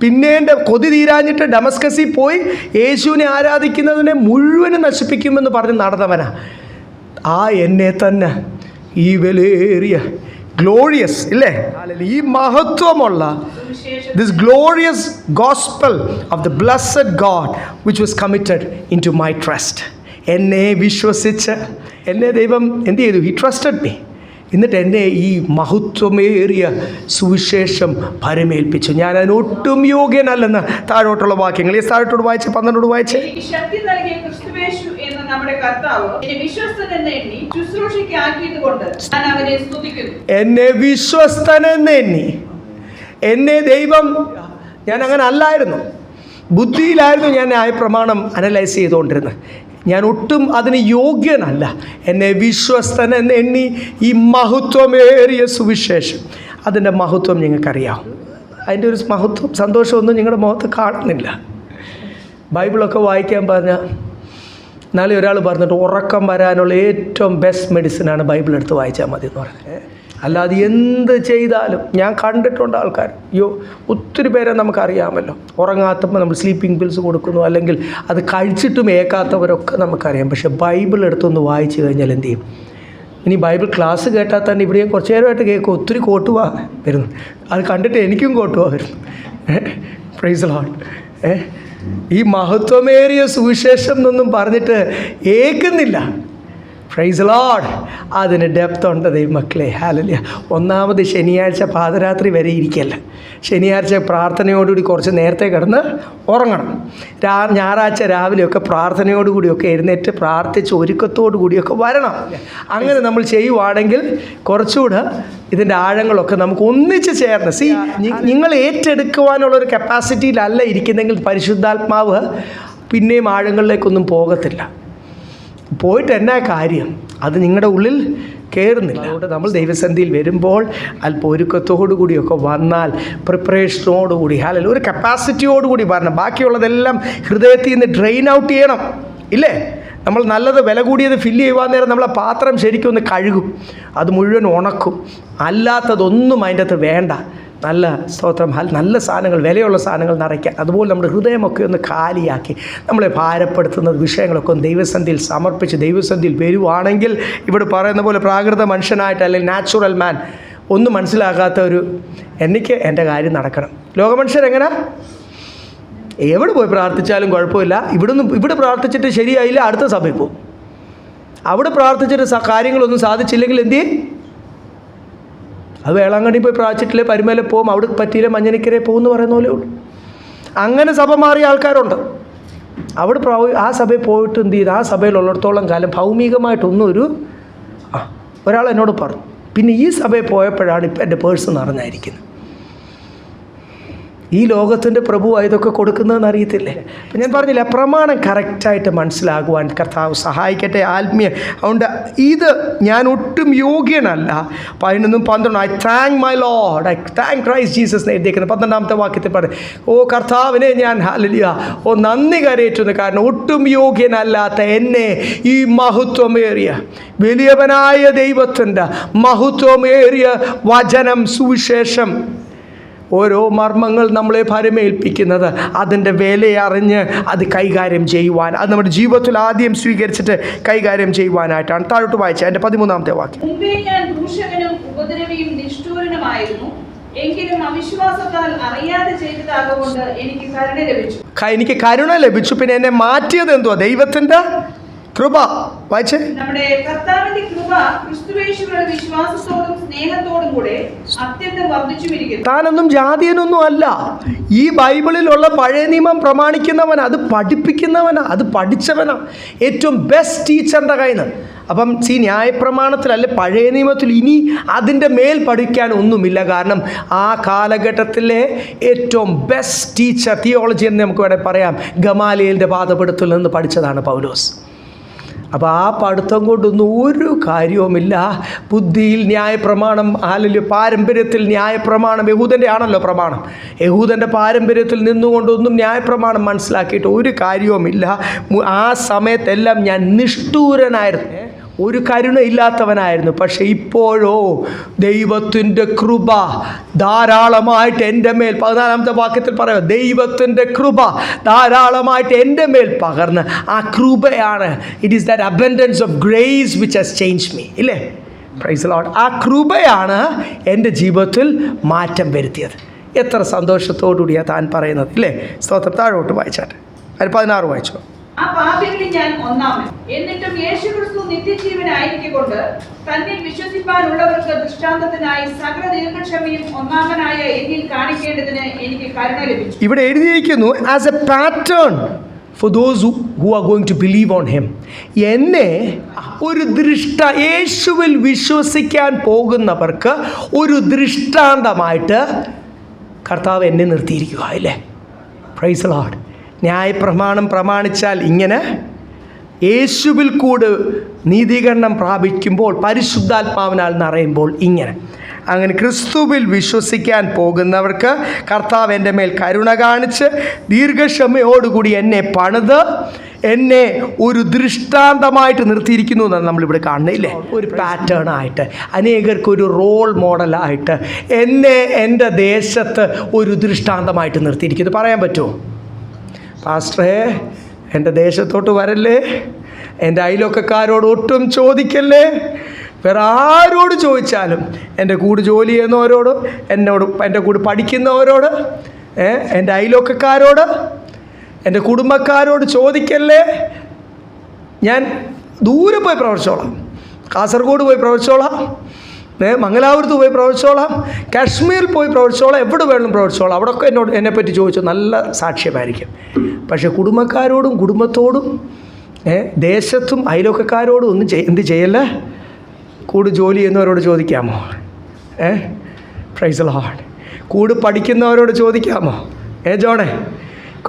പിന്നെ എൻ്റെ കൊതി തീരാഞ്ഞിട്ട് ഡമസ്കസിൽ പോയി യേശുവിനെ ആരാധിക്കുന്നതിനെ മുഴുവനും നശിപ്പിക്കുമെന്ന് പറഞ്ഞ് നടന്നവനാണ്. ആ എന്നെ തന്നെ ഈ വിലയേറിയ ഗ്ലോറിയസ് ഇല്ലേ, ഈ മഹത്വമുള്ള this glorious gospel of the blessed God which was committed into my trust. എന്നെ വിശ്വസിച്ച് എന്നെ ദൈവം എന്ത് ചെയ്തു? He trusted me. എന്നിട്ട് എന്നെ ഈ മഹത്വമേറിയ സുവിശേഷം പരമേൽപ്പിച്ചു. ഞാൻ അതിനൊട്ടും യോഗ്യനല്ലെന്ന് താഴോട്ടുള്ള വാക്യങ്ങൾ താഴോട്ടോട് വായിച്ച് 12 വായിച്ച്. ശക്തി നൽകിയ ക്രിസ്തുയേശു എന്ന നമ്മുടെ കർത്താവ് എന്നെ വിശ്വസ്തനെന്ന് എണ്ണി ശുശ്രൂഷയ്ക്കാക്കിയതുകൊണ്ട് ഞാൻ അവനെ സ്തുതിക്കുന്നു. എന്നെ വിശ്വസ്തനെന്ന് എണ്ണി. എന്നെ ദൈവം, ഞാൻ അങ്ങനെ അല്ലായിരുന്നു, ബുദ്ധിയിലായിരുന്നു ഞാൻ ന്യായപ്രമാണം അനലൈസ് ചെയ്തുകൊണ്ടിരുന്നത്. ഞാൻ ഒട്ടും അതിന് യോഗ്യനല്ല. എന്നെ വിശ്വസ്തനെന്ന് എണ്ണി ഈ മഹത്വമേറിയ സുവിശേഷം. അതിൻ്റെ മഹത്വം നിങ്ങൾക്കറിയാം. അതിൻ്റെ ഒരു മഹത്വം, സന്തോഷമൊന്നും നിങ്ങളുടെ മുഖത്ത് കാണുന്നില്ല. ബൈബിളൊക്കെ വായിക്കാൻ പറഞ്ഞാൽ നാളെ ഒരാൾ പറഞ്ഞിട്ട് ഉറക്കം വരാനുള്ള ഏറ്റവും ബെസ്റ്റ് മെഡിസിനാണ് ബൈബിൾ എടുത്ത് വായിച്ചാൽ മതി എന്ന് പറഞ്ഞത്. അല്ലാതെ എന്ത് ചെയ്താലും ഞാൻ കണ്ടിട്ടുണ്ട് ആൾക്കാർ, ഒത്തിരി പേരെ നമുക്കറിയാമല്ലോ, ഉറങ്ങാത്തപ്പോൾ നമ്മൾ സ്ലീപ്പിംഗ് പിൽസ് കൊടുക്കുന്നു, അല്ലെങ്കിൽ അത് കഴിച്ചിട്ടും ഏക്കാത്തവരൊക്കെ നമുക്കറിയാം. പക്ഷേ ബൈബിൾ എടുത്തൊന്ന് വായിച്ചു കഴിഞ്ഞാൽ എന്ത് ചെയ്യും? ഇനി ബൈബിൾ ക്ലാസ് കേട്ടാൽ തന്നെ ഇവിടെ കുറച്ച് നേരമായിട്ട് കേൾക്കും, ഒത്തിരി കോട്ടുവാ വരുന്നു. അത് കണ്ടിട്ട് എനിക്കും കോട്ടുവാ വരുന്നു. Praise the Lord. ഈ മഹത്വമേറിയ സുവിശേഷം എന്നൊന്നും പറഞ്ഞിട്ട് ഏൽക്കുന്നില്ല. Praise the Lord. അതിന് ഡെപ്ത് ഉണ്ട് ദൈവമക്കളെ. ഹല്ലേലൂയ. ഒന്നാമത് ശനിയാഴ്ച പാതിരാത്രി വരെ ഇരിക്കല്ല. ശനിയാഴ്ച പ്രാർത്ഥനയോടുകൂടി കുറച്ച് നേരത്തെ കിടന്ന് ഉറങ്ങണം. ഞായറാഴ്ച രാവിലെയൊക്കെ പ്രാർത്ഥനയോടുകൂടിയൊക്കെ എഴുന്നേറ്റ് പ്രാർത്ഥിച്ച് ഒരുക്കത്തോടു കൂടിയൊക്കെ വരണം. അങ്ങനെ നമ്മൾ ചെയ്യുവാണെങ്കിൽ കുറച്ചുകൂടെ ഇതിൻ്റെ ആഴങ്ങളൊക്കെ നമുക്ക് ഒന്നിച്ച് ചേർന്ന് നിങ്ങൾ ഏറ്റെടുക്കുവാനുള്ളൊരു കപ്പാസിറ്റിയിലല്ല ഇരിക്കുന്നെങ്കിൽ പരിശുദ്ധാത്മാവ് പിന്നെയും ആഴങ്ങളിലേക്കൊന്നും പോകത്തില്ല. പോയിട്ട് എന്നാ കാര്യം? അത് നിങ്ങളുടെ ഉള്ളിൽ കയറുന്നില്ല. അതുകൊണ്ട് നമ്മൾ ദൈവസന്നിധിയിൽ വരുമ്പോൾ അല്പം ഒരുക്കത്തോടു കൂടിയൊക്കെ വന്നാൽ, പ്രിപ്പറേഷനോടുകൂടി, അല്ലെങ്കിൽ ഒരു കപ്പാസിറ്റിയോടുകൂടി വരണം. ബാക്കിയുള്ളതെല്ലാം ഹൃദയത്തിൽ നിന്ന് ഡ്രെയിൻ ഔട്ട് ചെയ്യണം, ഇല്ലേ? നമ്മൾ നല്ലത് വില കൂടിയത് ഫില്ല് ചെയ്യുവാൻ നേരം നമ്മളെ പാത്രം ശരിക്കും ഒന്ന് കഴുകും, അത് മുഴുവൻ ഉണക്കും. അല്ലാത്തതൊന്നും അതിൻ്റെ അകത്ത് വേണ്ട. നല്ല സ്തോത്രം, നല്ല സാധനങ്ങൾ, വിലയുള്ള സാധനങ്ങൾ നിറയ്ക്കാൻ. അതുപോലെ നമ്മുടെ ഹൃദയമൊക്കെ ഒന്ന് കാലിയാക്കി നമ്മളെ ഭാരപ്പെടുത്തുന്ന വിഷയങ്ങളൊക്കെ ഒന്ന് ദൈവസന്നിധിയിൽ സമർപ്പിച്ച് ദൈവസന്നിധിയിൽ വരുവാണെങ്കിൽ, ഇവിടെ പറയുന്ന പോലെ പ്രാകൃത മനുഷ്യനായിട്ട്, അല്ലെങ്കിൽ നാച്ചുറൽ മാൻ, ഒന്നും മനസ്സിലാക്കാത്ത എനിക്ക് എൻ്റെ കാര്യം നടക്കണം. ലോകമനുഷ്യരെങ്ങനെ എവിടെ പോയി പ്രാർത്ഥിച്ചാലും കുഴപ്പമില്ല. ഇവിടെ പ്രാർത്ഥിച്ചിട്ട് ശരിയായില്ല, അടുത്ത സഭയിൽ പോകും. അവിടെ പ്രാർത്ഥിച്ചിട്ട് കാര്യങ്ങളൊന്നും സാധിച്ചില്ലെങ്കിൽ എന്ത് ചെയ്യും? അത് വേളാങ്കണ്ണി പോയി പ്രാർത്ഥിച്ചിട്ടില്ലേ പരുമല പോകും, അവിടെ പറ്റിയില്ല മഞ്ഞനിക്കരെ പോകും എന്ന് പറയുന്ന പോലെ ഉള്ളൂ. അങ്ങനെ സഭ മാറിയ ആൾക്കാരുണ്ട്. അവിടെ ആ സഭയിൽ പോയിട്ട് എന്ത് ചെയ്ത് ആ സഭയിലുള്ളിടത്തോളം കാലം ഭൗമികമായിട്ടൊന്നും ഒരാൾ എന്നോട് പറഞ്ഞു, പിന്നെ ഈ സഭയിൽ പോയപ്പോഴാണ് ഇപ്പം എൻ്റെ പേഴ്സ് നിറഞ്ഞായിരിക്കുന്നത്. ഈ ലോകത്തിൻ്റെ പ്രഭുവാണ് ഇതൊക്കെ കൊടുക്കുന്നതെന്ന് അറിയത്തില്ലേ? അപ്പം ഞാൻ പറഞ്ഞില്ല, പ്രമാണം കറക്റ്റായിട്ട് മനസ്സിലാകുവാൻ കർത്താവ് സഹായിക്കട്ടെ. ആത്മീയ അതുകൊണ്ട് ഇത് ഞാൻ ഒട്ടും യോഗ്യനല്ല. 11:12 I thank my Lord, I thank Christ Jesus എന്ന് എഴുതിയിരിക്കുന്നത്. 12-ാമത്തെ വാക്യത്തിൽ പറയും, ഓ കർത്താവിനെ ഞാൻ ഹല്ലേലൂയ, ഓ നന്ദി കരയേറ്റുന്നു, കാരണം ഒട്ടും യോഗ്യനല്ലാത്ത എന്നെ ഈ മഹത്വമേറിയ വലിയവനായ ദൈവത്തിൻ്റെ മഹത്വമേറിയ വചനം, സുവിശേഷം, ഓരോ മർമ്മങ്ങൾ നമ്മളെ ഭരമേൽപ്പിക്കുന്നത് അതിൻ്റെ വിലയറിഞ്ഞ് അത് കൈകാര്യം ചെയ്യുവാൻ, അത് നമ്മുടെ ജീവിതത്തിൽ ആദ്യം സ്വീകരിച്ചിട്ട് കൈകാര്യം ചെയ്യുവാനായിട്ടാണ്. താഴോട്ട് വായിച്ച എൻ്റെ 13-ാമത്തെ വാക്യം. മുമ്പേ ഞാൻ ദൂഷകനും ഉപദ്രവിയും നിഷ്ഠൂരനുമായിരുന്നു, എങ്കിലും അവിശ്വാസത്താൽ അറിയാതെ ചെയ്തതാകൊണ്ട് എനിക്ക് കരുണ ലഭിച്ചു. എനിക്ക് കരുണ ലഭിച്ചു. പിന്നെ എന്നെ മാറ്റിയത് എന്തുവാ? ദൈവത്തിൻ്റെ കൃപ. വായിച്ചേ. നമ്മുടെ കർത്താവിന്റെ കൃപ ക്രിസ്തുയേശുവിലുള്ള വിശ്വാസത്തോടും സ്നേഹത്തോടും കൂടെ അത്യന്തം വർദ്ധിച്ചുമിരിക്കുന്നു. താനൊന്നും ജാതിയനൊന്നും അല്ല. ഈ ബൈബിളിലുള്ള പഴയ നിയമം പ്രമാണിക്കുന്നവനാ, അത് പഠിപ്പിക്കുന്നവനാ, അത് പഠിച്ചവനാ, ഏറ്റവും ബെസ്റ്റ് ടീച്ചറിൻ്റെ കയ്യിൽ നിന്ന്. അപ്പം ന്യായപ്രമാണത്തിലല്ല, പഴയ നിയമത്തിൽ ഇനി അതിൻ്റെ മേൽ പഠിക്കാൻ ഒന്നുമില്ല. കാരണം ആ കാലഘട്ടത്തിലെ ഏറ്റവും ബെസ്റ്റ് ടീച്ചർ, തിയോളജി എന്ന് നമുക്ക് വേണമെങ്കിൽ പറയാം, ഗമാലിയേലിൻ്റെ പാദപീഠത്തിൽ നിന്ന് പഠിച്ചതാണ് പൗലോസ്. അപ്പോൾ ആ പഠിത്തം കൊണ്ടൊന്നും ഒരു കാര്യവുമില്ല. ബുദ്ധിയിൽ ന്യായപ്രമാണം, അല്ലെങ്കിൽ പാരമ്പര്യത്തിൽ ന്യായപ്രമാണം, യഹൂദൻ്റെ ആണല്ലോ പ്രമാണം, യഹൂദൻ്റെ പാരമ്പര്യത്തിൽ നിന്നുകൊണ്ടൊന്നും ന്യായപ്രമാണം മനസ്സിലാക്കിയിട്ട് ഒരു കാര്യവുമില്ല. ആ സമയത്തെല്ലാം ഞാൻ നിഷ്ഠൂരനായിരുന്നു, ഒരു കരുണയില്ലാത്തവനായിരുന്നു. പക്ഷേ ഇപ്പോഴോ ദൈവത്തിൻ്റെ കൃപ ധാരാളമായിട്ട് എൻ്റെ മേൽ, 14-ാമത്തെ വാക്യത്തിൽ പറയാം, ദൈവത്തിൻ്റെ കൃപ ധാരാളമായിട്ട് എൻ്റെ മേൽ പകർന്ന്, ആ കൃപയാണ്, it is that abundance of grace which has change me, ഇല്ലേ? Praise the Lord. ആ കൃപയാണ് എൻ്റെ ജീവിതത്തിൽ മാറ്റം വരുത്തിയത്. എത്ര സന്തോഷത്തോടുകൂടിയാണ് താൻ പറയുന്നത്, ഇല്ലേ? സ്തോത്രം. താഴോട്ട് വായിച്ചാട്ടെ, അതിൽ 16 വായിച്ചോ. ആ പാപികളിൽ ഞാൻ ഒന്നാമൻ, എന്നിട്ടും യേശുക്രിസ്തു നിത്യജീവനായിരിക്കൊണ്ട് തന്നിൽ വിശ്വസിപ്പാനുള്ളവർക്ക് ദൃഷ്ടാന്തത്തിനായി സകല ദീർഘക്ഷമയും ഒന്നാമനായ എന്നിൽ കാണിക്കേണ്ടതിന് എനിക്ക് കരുണ ലഭിച്ചു. ഇവിടെ എഴുതിയിരിക്കുന്നു, as a pattern for those who are going to believe on him. എന്നെ ഒരു യേശുവിൽ വിശ്വസിക്കാൻ പോകുന്നവർക്ക് ഒരു ദൃഷ്ടാന്തമായിട്ട് കർത്താവ് എന്നെ നിർത്തിയിരിക്കുക, അല്ലേ? Price the Lord. ന്യായപ്രമാണം പ്രമാണിച്ചാൽ ഇങ്ങനെ, യേശുവിൽ കൂടെ നീതീകരണം പ്രാപിക്കുമ്പോൾ, പരിശുദ്ധാത്മാവിനാൽ നിറയുമ്പോൾ ഇങ്ങനെ. അങ്ങനെ ക്രിസ്തുവിൽ വിശ്വസിക്കാൻ പോകുന്നവർക്ക് കർത്താവ് എൻ്റെ മേൽ കരുണ കാണിച്ച് ദീർഘക്ഷമയോടുകൂടി എന്നെ പണിത് എന്നെ ഒരു ദൃഷ്ടാന്തമായിട്ട് നിർത്തിയിരിക്കുന്നു എന്നാണ് നമ്മളിവിടെ കാണുന്നില്ലേ? ഒരു പാറ്റേൺ ആയിട്ട്, അനേകർക്കൊരു റോൾ മോഡലായിട്ട് എന്നെ എൻ്റെ ദേശത്ത് ഒരു ദൃഷ്ടാന്തമായിട്ട് നിർത്തിയിരിക്കുന്നു. പറയാൻ പറ്റുമോ? പാസ്റ്ററേ, എൻ്റെ ദേശത്തോട്ട് വരല്ലേ, എൻ്റെ അയൽവക്കക്കാരോട് ഒട്ടും ചോദിക്കല്ലേ, വേറെ ആരോട് ചോദിച്ചാലും, എൻ്റെ കൂടെ ജോലി ചെയ്യുന്നവരോട്, എൻ്റെ കൂടെ പഠിക്കുന്നവരോട്, എൻ്റെ അയൽവക്കക്കാരോട്, എൻ്റെ കുടുംബക്കാരോട് ചോദിക്കല്ലേ. ഞാൻ ദൂരെ പോയി പ്രവർത്തിച്ചോളാം, കാസർഗോഡ് പോയി പ്രവർത്തിച്ചോളാം, മംഗലാപുരത്ത് പോയി പ്രവർത്തിച്ചോളാം, കാശ്മീരിൽ പോയി പ്രവർത്തിച്ചോളാം, എവിടെ വേണം പ്രവർത്തിച്ചോളാം, അവിടെയൊക്കെ എന്നെപ്പറ്റി ചോദിച്ചു നല്ല സാക്ഷ്യമായിരിക്കും. പക്ഷേ കുടുംബക്കാരോടും കുടുംബത്തോടും ദേശത്തും അയൽവക്കക്കാരോടും ഒന്നും എന്ത് ചെയ്യല്ലേ? കൂടെ ജോലി ചെയ്യുന്നവരോട് ചോദിക്കാമോ? Price the Lord. കൂടെ പഠിക്കുന്നവരോട് ചോദിക്കാമോ? ജോണേ,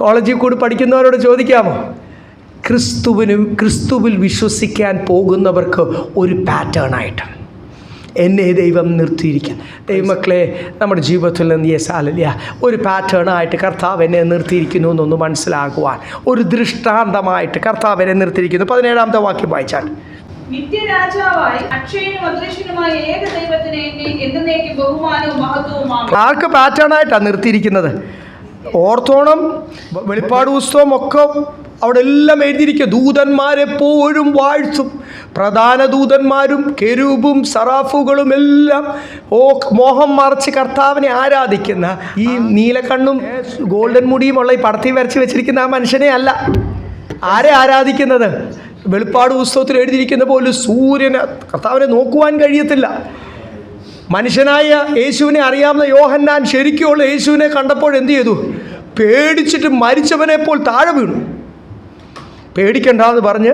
കോളേജിൽ കൂടെ പഠിക്കുന്നവരോട് ചോദിക്കാമോ? ക്രിസ്തുവിൽ വിശ്വസിക്കാൻ പോകുന്നവർക്ക് ഒരു പാറ്റേണായിട്ട് എന്നെ ദൈവം നിർത്തിയിരിക്കുന്നു. ദൈവമക്കളെ, നമ്മുടെ ജീവിതത്തിൽ നിന്ന് ഒരു പാറ്റേണായിട്ട് കർത്താവ് എന്നെ നിർത്തിയിരിക്കുന്നു എന്നൊന്ന് മനസ്സിലാക്കുവാൻ, ഒരു ദൃഷ്ടാന്തമായിട്ട് കർത്താവ് എന്നെ നിർത്തിയിരിക്കുന്നു. 17-ാമത്തെ വാക്യം വായിച്ചാൽ, നിത്യരാജാവായി അക്ഷയനും അദൃശ്യനുമായ ഏക ദൈവത്തിന് എന്നേക്കും ബഹുമാനവും മഹത്വവും. ആർക്ക് പാറ്റേണായിട്ടാണ് നിർത്തിയിരിക്കുന്നത്? ഓർത്തോണം, വെളിപ്പാട് പുസ്തകം ഒക്കെ അവിടെ എല്ലാം എഴുതിയിരിക്കുക. ദൂതന്മാരെപ്പോഴും വാഴ്ത്തും, പ്രധാന ദൂതന്മാരും കെരൂബും സറാഫുകളും എല്ലാം മോഹം മറച്ച് കർത്താവിനെ ആരാധിക്കുന്ന, ഈ നീലക്കണ്ണും ഗോൾഡൻ മുടിയുമുള്ള ഈ പടത്തി വരച്ച് വെച്ചിരിക്കുന്ന ആ മനുഷ്യനെ അല്ല. ആരെ ആരാധിക്കുന്നത്? വെളിപ്പാട് പുസ്തകത്തിൽ എഴുതിയിരിക്കുന്ന പോലെ സൂര്യനെ, കർത്താവിനെ നോക്കുവാൻ കഴിയത്തില്ല. മനുഷ്യനായ യേശുവിനെ അറിയാവുന്ന യോഹന്നാൻ ശരിക്കുള്ള യേശുവിനെ കണ്ടപ്പോൾ എന്ത് ചെയ്തു? പേടിച്ചിട്ട് മരിച്ചവനെ പോൽ താഴെ വീണു. പേടിക്കണ്ടെന്ന് പറഞ്ഞ്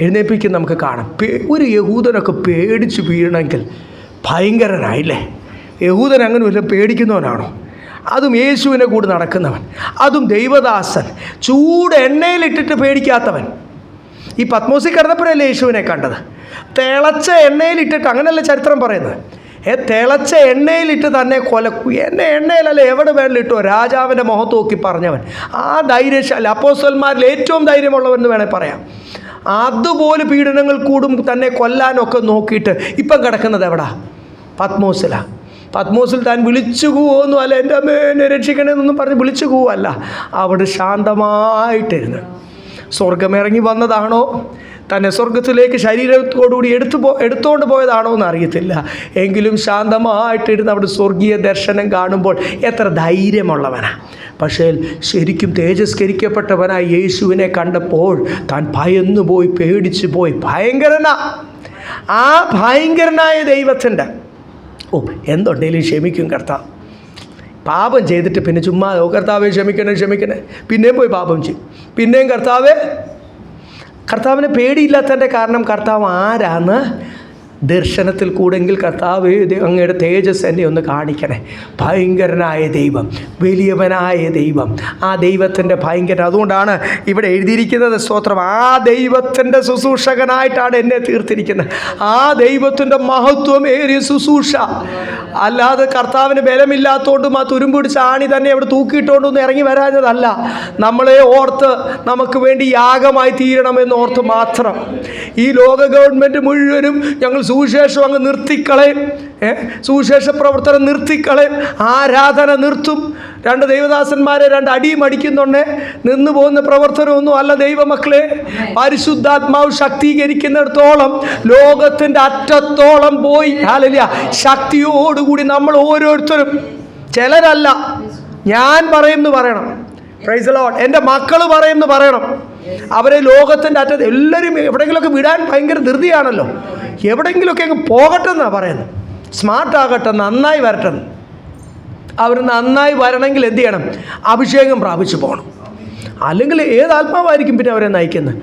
എഴുന്നേൽപ്പിക്കുന്ന നമുക്ക് കാണാം. ഒരു യഹൂദനൊക്കെ പേടിച്ച് വീഴണമെങ്കിൽ ഭയങ്കരനായില്ലേ? യഹൂദൻ അങ്ങനെ വല്ല പേടിക്കുന്നവനാണോ? അതും യേശുവിനെ കൂടി നടക്കുന്നവൻ, അതും ദൈവദാസൻ, ചൂട് എണ്ണയിലിട്ടിട്ട് പേടിക്കാത്തവൻ. ഈ പത്മോസിൽ കിടന്നപ്പോഴല്ലേ യേശുവിനെ കണ്ടത്. തിളച്ച എണ്ണയിലിട്ടിട്ട്, അങ്ങനെയല്ല ചരിത്രം പറയുന്നത്. തിളച്ച എണ്ണയിലിട്ട് തന്നെ എണ്ണയിലല്ല എവിടെ വേണ്ടിലിട്ടോ രാജാവിൻ്റെ മുഖത്ത് നോക്കി പറഞ്ഞവൻ. ആ ധൈര്യശാലി, അപ്പോസ്തലന്മാരിൽ ഏറ്റവും ധൈര്യമുള്ളവൻ എന്ന് വേണേൽ പറയാം. അതുപോലെ പീഡനങ്ങൾ കൂടും തന്നെ കൊല്ലാനൊക്കെ നോക്കിയിട്ട് ഇപ്പം കിടക്കുന്നത് എവിടാ? പത്മോസിലാണ്. പത്മോസിൽ താൻ വിളിച്ചു കൂവൊന്നും അല്ല, എൻ്റെ അമ്മേ എന്നെ രക്ഷിക്കണമെന്നൊന്നും പറഞ്ഞ് വിളിച്ചു കൂവല്ല. അവിടെ ശാന്തമായിട്ടിരുന്ന് സ്വർഗമിറങ്ങി വന്നതാണോ, തന്നെ സ്വർഗത്തിലേക്ക് ശരീരത്തോടുകൂടി എടുത്തുകൊണ്ട് പോയതാണോ എന്ന് അറിയത്തില്ല. എങ്കിലും ശാന്തമായിട്ടിരുന്ന് അവിടെ സ്വർഗീയ ദർശനം കാണുമ്പോൾ എത്ര ധൈര്യമുള്ളവനാണ്. പക്ഷേ ശരിക്കും തേജസ്കരിക്കപ്പെട്ടവനായി യേശുവിനെ കണ്ടപ്പോൾ താൻ ഭയന്നു പോയി, പേടിച്ചു പോയി. ആ ഭയങ്കരനായ ദൈവത്തിൻ്റെ എന്തുണ്ടെങ്കിലും ക്ഷമിക്കും കർത്താവ്. പാപം ചെയ്തിട്ട് പിന്നെ ചുമ്മാ കർത്താവെ ക്ഷമിക്കണേ, പിന്നെയും പോയി പാപം ചെയ്യും, പിന്നെയും കർത്താവിനെ പേടിയില്ലാത്തതിൻ്റെ കാരണം കർത്താവ് ആരാന്ന് ദർശനത്തിൽ കൂടെങ്കിൽ കർത്താവ് അങ്ങയുടെ തേജസ് എന്നെ ഒന്ന് കാണിക്കണേ. ഭയങ്കരനായ ദൈവം, വലിയവനായ ദൈവം, ആ ദൈവത്തിൻ്റെ ഭയങ്കര, അതുകൊണ്ടാണ് ഇവിടെ എഴുതിയിരിക്കുന്നത് സ്തോത്രം, ആ ദൈവത്തിൻ്റെ ശുശ്രൂഷകനായിട്ടാണ് എന്നെ തീർത്തിരിക്കുന്നത്. ആ ദൈവത്തിൻ്റെ മഹത്വമേറിയ ശുശ്രൂഷ. അല്ലാതെ കർത്താവിന് ബലമില്ലാത്തതുകൊണ്ടും ആ തുരുമ്പിടിച്ച ആണി തന്നെ അവിടെ തൂക്കിയിട്ടുകൊണ്ടൊന്നും ഇറങ്ങി വരാഞ്ഞതല്ല. നമ്മളെ ഓർത്ത് നമുക്ക് വേണ്ടി യാഗമായി തീരണമെന്ന് ഓർത്ത് മാത്രം. ഈ ലോക ഗവൺമെൻറ് മുഴുവനും ഞങ്ങൾ സുവിശേഷം അങ്ങ് നിർത്തിക്കളയും, സുവിശേഷ പ്രവർത്തനം നിർത്തിക്കളയും, ആരാധന നിർത്തും. 2 ദൈവദാസന്മാരെ 2 അടിയും അടിക്കുന്നുണ്ട്. നിന്നു പോകുന്ന പ്രവർത്തനമൊന്നും അല്ല ദൈവമക്കളെ. പരിശുദ്ധാത്മാവ് ശക്തീകരിക്കുന്നിടത്തോളം ലോകത്തിൻ്റെ അറ്റത്തോളം പോയി ഹല്ലേലൂയ ശക്തിയോടുകൂടി നമ്മൾ ഓരോരുത്തരും, ചിലരല്ല, ഞാൻ പറയുമെന്ന് പറയണം, പ്രൈസ് ദി ലോർഡ്, എൻ്റെ മക്കൾ പറയുമെന്ന് പറയണം. അവരെ ലോകത്തിൻ്റെ അറ്റത്ത് എല്ലാവരും എവിടെയെങ്കിലുമൊക്കെ വിടാൻ ഭയങ്കര ധൃതിയാണല്ലോ. എവിടെയെങ്കിലുമൊക്കെ അങ്ങ് പോകട്ടെ എന്നാണ് പറയുന്നത്. സ്മാർട്ടാകട്ടെ, നന്നായി വരട്ടെ. അവർ നന്നായി വരണമെങ്കിൽ എന്ത് ചെയ്യണം? അഭിഷേകം പ്രാപിച്ചു പോകണം. അല്ലെങ്കിൽ ഏത് ആത്മാവായിരിക്കും പിന്നെ അവരെ നയിക്കുന്നത്?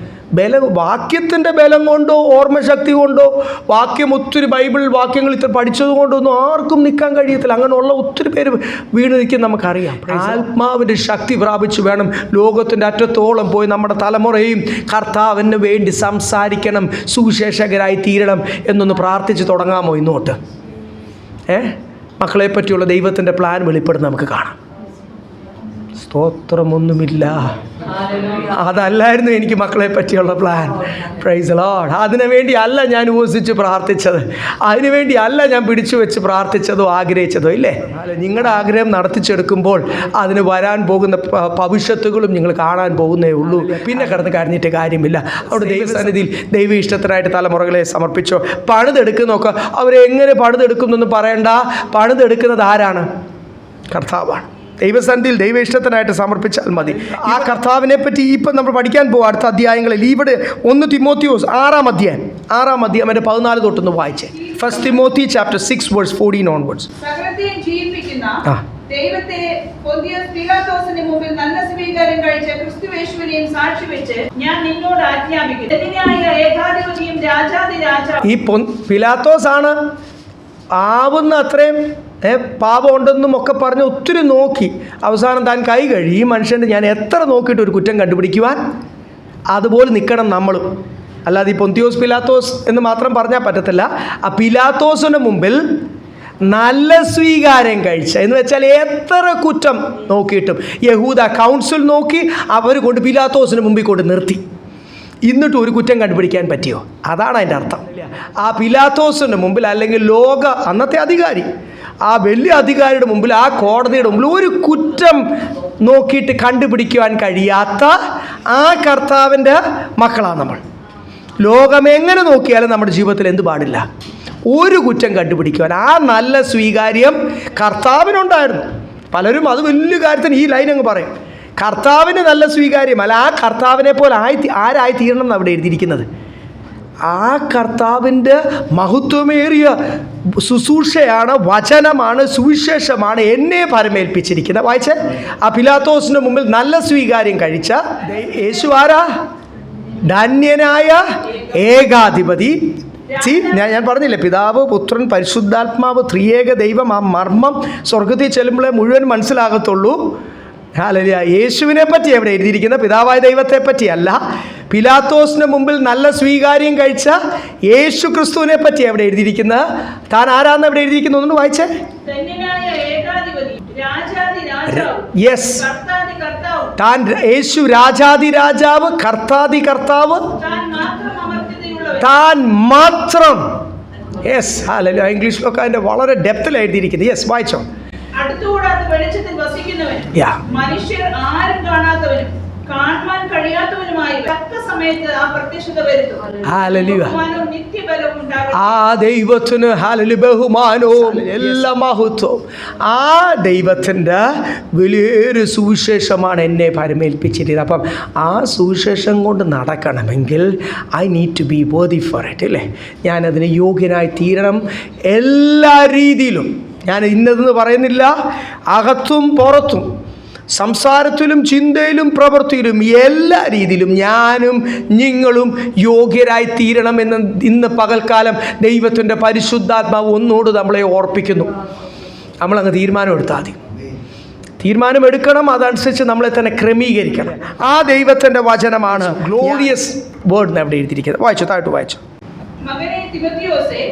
വാക്യത്തിൻ്റെ ബലം കൊണ്ടോ ഓർമ്മശക്തി കൊണ്ടോ വാക്യം ഒത്തിരി ബൈബിൾ വാക്യങ്ങൾ ഇത്ര പഠിച്ചത് കൊണ്ടൊന്നും ആർക്കും നിൽക്കാൻ കഴിയത്തില്ല. അങ്ങനെയുള്ള ഒത്തിരി പേര് വീണ് നിൽക്കും നമുക്കറിയാം. ആത്മാവിൻ്റെ ശക്തി പ്രാപിച്ച് വേണം ലോകത്തിൻ്റെ അറ്റത്തോളം പോയി നമ്മുടെ തലമുറയും കർത്താവിന് വേണ്ടി സംസാരിക്കണം, സുവിശേഷകരായി തീരണം എന്നൊന്ന് പ്രാർത്ഥിച്ച് തുടങ്ങാമോ ഇന്നോട്ട്? മക്കളെ പറ്റിയുള്ള ദൈവത്തിൻ്റെ പ്ലാൻ വെളിപ്പെടുന്ന നമുക്ക് കാണാം. സ്തോത്രമൊന്നുമില്ല, അതല്ലായിരുന്നു എനിക്ക് മക്കളെ പറ്റിയുള്ള പ്ലാൻ. Price the Lord. അതിനു വേണ്ടി അല്ല ഞാൻ ഉപവസിച്ച് പ്രാർത്ഥിച്ചത്, അതിനു വേണ്ടി അല്ല ഞാൻ പിടിച്ചു വെച്ച് പ്രാർത്ഥിച്ചതോ ആഗ്രഹിച്ചതോ, ഇല്ലേ? നിങ്ങളുടെ ആഗ്രഹം നടത്തിച്ചെടുക്കുമ്പോൾ അതിന് വരാൻ പോകുന്ന ഭവിഷ്യത്തുകളും നിങ്ങൾ കാണാൻ പോകുന്നേ ഉള്ളൂ. പിന്നെ കിടന്ന് കരഞ്ഞിട്ട് കാര്യമില്ല. അവിടെ ദൈവസന്നിധിയിൽ ദൈവ ഇഷ്ടത്തിനായിട്ട് തലമുറകളെ സമർപ്പിച്ചോ. പണിതെടുക്കുന്നൊക്കെ അവരെങ്ങനെ പണിതെടുക്കുന്നൊന്നും പറയണ്ട. പണിതെടുക്കുന്നത് ആരാണ്? കർത്താവാണ്. ദൈവസന്നിധിയിൽ ദൈവ ഇഷ്ടത്തിനായിട്ട് സമർപ്പിച്ചാൽ മതി. ആ കർത്താവിനെ പറ്റി ഇപ്പം നമ്മൾ പഠിക്കാൻ പോകും അടുത്ത അധ്യായങ്ങളിൽ. ഇവിടെ 1 തിമോത്തിയോസ് 6-ാം അധ്യായം 14 തൊട്ടൊന്ന് വായിച്ചേ. 1 Timothy chapter 6 verse 14 onwards. സകലത്തെയും ജീവിപ്പിക്കുന്ന ദൈവത്തെ പൊന്തിയോസ് പീലാത്തോസിന്റെ മുമ്പിൽ നല്ല സ്വീകാരം കഴിച്ച ക്രിസ്തുയേശുവിനെയും സാക്ഷി വെച്ച് ഞാൻ നിന്നോട് ആജ്ഞാപിക്കുന്നു, ഏകാധിപതിയും രാജാതിരാജാവും. ഈ പീലാത്തോസ് ആണ് ആവുന്ന അത്രയും പാപം ഉണ്ടെന്നും ഒക്കെ പറഞ്ഞ് ഒത്തിരി നോക്കി അവസാനം താൻ കൈ കഴുകി. ഈ മനുഷ്യൻ്റെ ഞാൻ എത്ര നോക്കിയിട്ട് ഒരു കുറ്റം കണ്ടുപിടിക്കുവാൻ? അതുപോലെ നിൽക്കണം നമ്മളും. അല്ലാതെ ഈ പൊന്തിയോസ് പിലാത്തോസ് എന്ന് മാത്രം പറഞ്ഞാൽ പറ്റത്തില്ല. ആ പിലാത്തോസിന് മുമ്പിൽ നല്ല സ്വീകാരം കഴിച്ച എന്ന് വെച്ചാൽ എത്ര കുറ്റം നോക്കിയിട്ടും യഹൂദ കൗൺസിൽ നോക്കി അവർ കൊണ്ട് പിലാത്തോസിന് മുമ്പിൽ കൊണ്ട് നിർത്തി. എന്നിട്ട് ഒരു കുറ്റം കണ്ടുപിടിക്കാൻ പറ്റിയോ? അതാണ് അതിൻ്റെ അർത്ഥം. ആ പിലാത്തോസിൻ്റെ മുമ്പിൽ, അല്ലെങ്കിൽ അന്നത്തെ അധികാരി, ആ വലിയ അധികാരിയുടെ മുമ്പിൽ, ആ കോടതിയുടെ മുമ്പിൽ ഒരു കുറ്റം നോക്കിയിട്ട് കണ്ടുപിടിക്കുവാൻ കഴിയാത്ത ആ കർത്താവിൻ്റെ മക്കളാണ് നമ്മൾ. ലോകം എങ്ങനെ നോക്കിയാലും നമ്മുടെ ജീവിതത്തിൽ എന്ത് പാടില്ല? ഒരു കുറ്റം കണ്ടുപിടിക്കുവാൻ. ആ നല്ല സ്വീകാര്യം കർത്താവിനുണ്ടായിരുന്നു. പലരും അത് വലിയ കാര്യത്തിന് ഈ ലൈൻ അങ്ങ് പറയും. കർത്താവിന് നല്ല സ്വീകാര്യം അല്ല, ആ കർത്താവിനെ പോലെ ആരായി തീരണം എന്ന് അവിടെ എഴുതിയിരിക്കുന്നത്. ആ കർത്താവിൻ്റെ മഹത്വമേറിയ ശുശ്രൂഷയാണ്, വചനമാണ്, സുവിശേഷമാണ് എന്നെ പരമേൽപ്പിച്ചിരിക്കുന്നത്. വായിച്ചേ, ആ പിലാത്തോസിന് മുമ്പിൽ നല്ല സ്വീകാര്യം കഴിച്ച യേശു ആരാ? ധന്യനായ ഏകാധിപതി, ഞാൻ പറഞ്ഞില്ലേ, പിതാവ്, പുത്രൻ, പരിശുദ്ധാത്മാവ്, ത്രിയേക ദൈവം, ആ മർമ്മം സ്വർഗത്തിൽ ചെല്ലുമ്പോഴേ മുഴുവൻ മനസ്സിലാകത്തുള്ളൂ. ഹല്ലേലൂയ. യേശുവിനെ പറ്റി എവിടെ എഴുതിയിരിക്കുന്നത്? പിതാവായ ദൈവത്തെ പറ്റിയല്ല. പിലാത്തോസിന് മുമ്പിൽ നല്ല സ്വീകാര്യം കഴിച്ച യേശു ക്രിസ്തുവിനെ പറ്റി എവിടെ എഴുതിയിരിക്കുന്നത്? താൻ ആരാന്ന് എവിടെ എഴുതിയിരിക്കുന്നു? ഒന്ന് വായിച്ചേ. യെസ്, താൻ യേശു രാജാതി രാജാവ്, കർത്താതി കർത്താവ്, താൻ മാത്രം. Yes, hallelujah. ഇംഗ്ലീഷിലൊക്കെ അതിൻ്റെ വളരെ ഡെപ്തിൽ എഴുതിയിരിക്കുന്നത്. യെസ്, വായിച്ചോ. അടുത്തുകൂടാത്ത വെളിച്ചത്തിൽ വസിക്കുന്നവൻ, മനുഷ്യർ ആരും കാണാത്തവനും കാണുവാൻ കഴിയാത്തവനുമായി തക്ക സമയത്ത് ആ പ്രത്യക്ഷത വരുത്തും. ആ ദൈവത്തിന് ഹല്ലേലൂയ ബഹുമാനവും എല്ലാ മഹത്വവും. ആ ദൈവത്തിൻ്റെ വലിയൊരു സുവിശേഷമാണ് എന്നെ പരമേൽപ്പിച്ചിരിക്കുന്നത്. അപ്പം ആ സുവിശേഷം കൊണ്ട് നടക്കണമെങ്കിൽ I need to be worthy for it, അല്ലേ? ഞാനതിന് യോഗ്യനായി തീരണം. എല്ലാ രീതിയിലും ഞാൻ ഇന്നതെന്ന് പറയുന്നില്ല, അകത്തും പുറത്തും, സംസാരത്തിലും ചിന്തയിലും പ്രവൃത്തിയിലും എല്ലാ രീതിയിലും ഞാനും നിങ്ങളും യോഗ്യരായി തീരണമെന്ന് ഇന്ന് പകൽക്കാലം ദൈവത്തിൻ്റെ പരിശുദ്ധാത്മാവ് ഒന്നോട് നമ്മളെ ഓർപ്പിക്കുന്നു. നമ്മളങ്ങ് തീരുമാനമെടുത്താൽ മതി. തീരുമാനമെടുക്കണം, അതനുസരിച്ച് നമ്മളെ തന്നെ ക്രമീകരിക്കണം. ആ ദൈവത്തിൻ്റെ വചനമാണ് ഗ്ലോറിയസ് വേർഡ് എന്ന് അവിടെ എഴുതിയിരിക്കുന്നത്. വായിച്ചു, താഴോട്ട് വായിച്ചു. മകനെ തിമോത്തിയോസേ,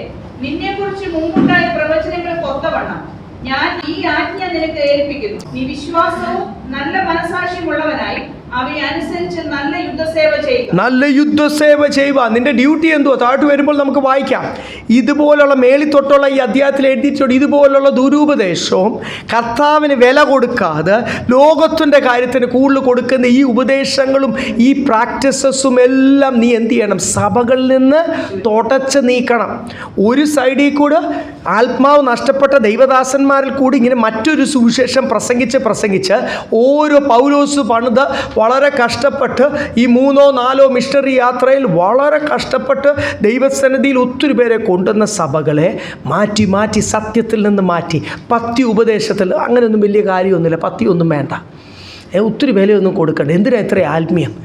നിന്നെക്കുറിച്ച് മുമ്പുണ്ടായ പ്രവചനങ്ങൾക്ക് ഒത്തവണ്ണം ഞാൻ ഈ ആജ്ഞ നിനക്ക് ഏൽപ്പിക്കുന്നു. നീ വിശ്വാസവും നല്ല മനസാക്ഷിയുമുള്ളവനായി അവയെ അനുസരിച്ച് നല്ല യുദ്ധസേവ ചെയ്യുക. നല്ല യുദ്ധസേവ ചെയ്യുക. നിന്റെ ഡ്യൂട്ടി എന്തുവാ? താഴോട്ട് വരുമ്പോൾ നമുക്ക് വായിക്കാം. ഇതുപോലുള്ള മേളിത്തൊട്ടുള്ള ഈ അധ്യായത്തിൽ എഴുതിയിട്ടുണ്ട്, ഇതുപോലുള്ള ദുരുപദേശവും കർത്താവിന് വില കൊടുക്കാതെ ലോകത്തിൻ്റെ കാര്യത്തിന് കൂടുതൽ കൊടുക്കുന്ന ഈ ഉപദേശങ്ങളും ഈ പ്രാക്ടീസസും എല്ലാം നീ എന്ത് ചെയ്യണം? സഭകളിൽ നിന്ന് തുടച്ച് നീക്കണം. ഒരു സൈഡിൽ കൂടെ ആത്മാവ് നഷ്ടപ്പെട്ട ദൈവദാസന്മാരിൽ കൂടി ഇങ്ങനെ മറ്റൊരു സുവിശേഷം പ്രസംഗിച്ച് ഓരോ പൗലോസ് പണിത് വളരെ കഷ്ടപ്പെട്ട് ഈ 3-4 മിഷണറി യാത്രയിൽ വളരെ കഷ്ടപ്പെട്ട് ദൈവസന്നിധിയിൽ ഒത്തിരി പേരെ കൊണ്ടുവന്ന സഭകളെ മാറ്റി സത്യത്തിൽ നിന്ന് മാറ്റി പത്തി ഉപദേശത്തിൽ അങ്ങനെയൊന്നും വലിയ കാര്യമൊന്നുമില്ല, പത്തിയൊന്നും വേണ്ട, ഒത്തിരി വിലയൊന്നും കൊടുക്കണ്ട, എന്തിനാ ഇത്ര ആത്മീയം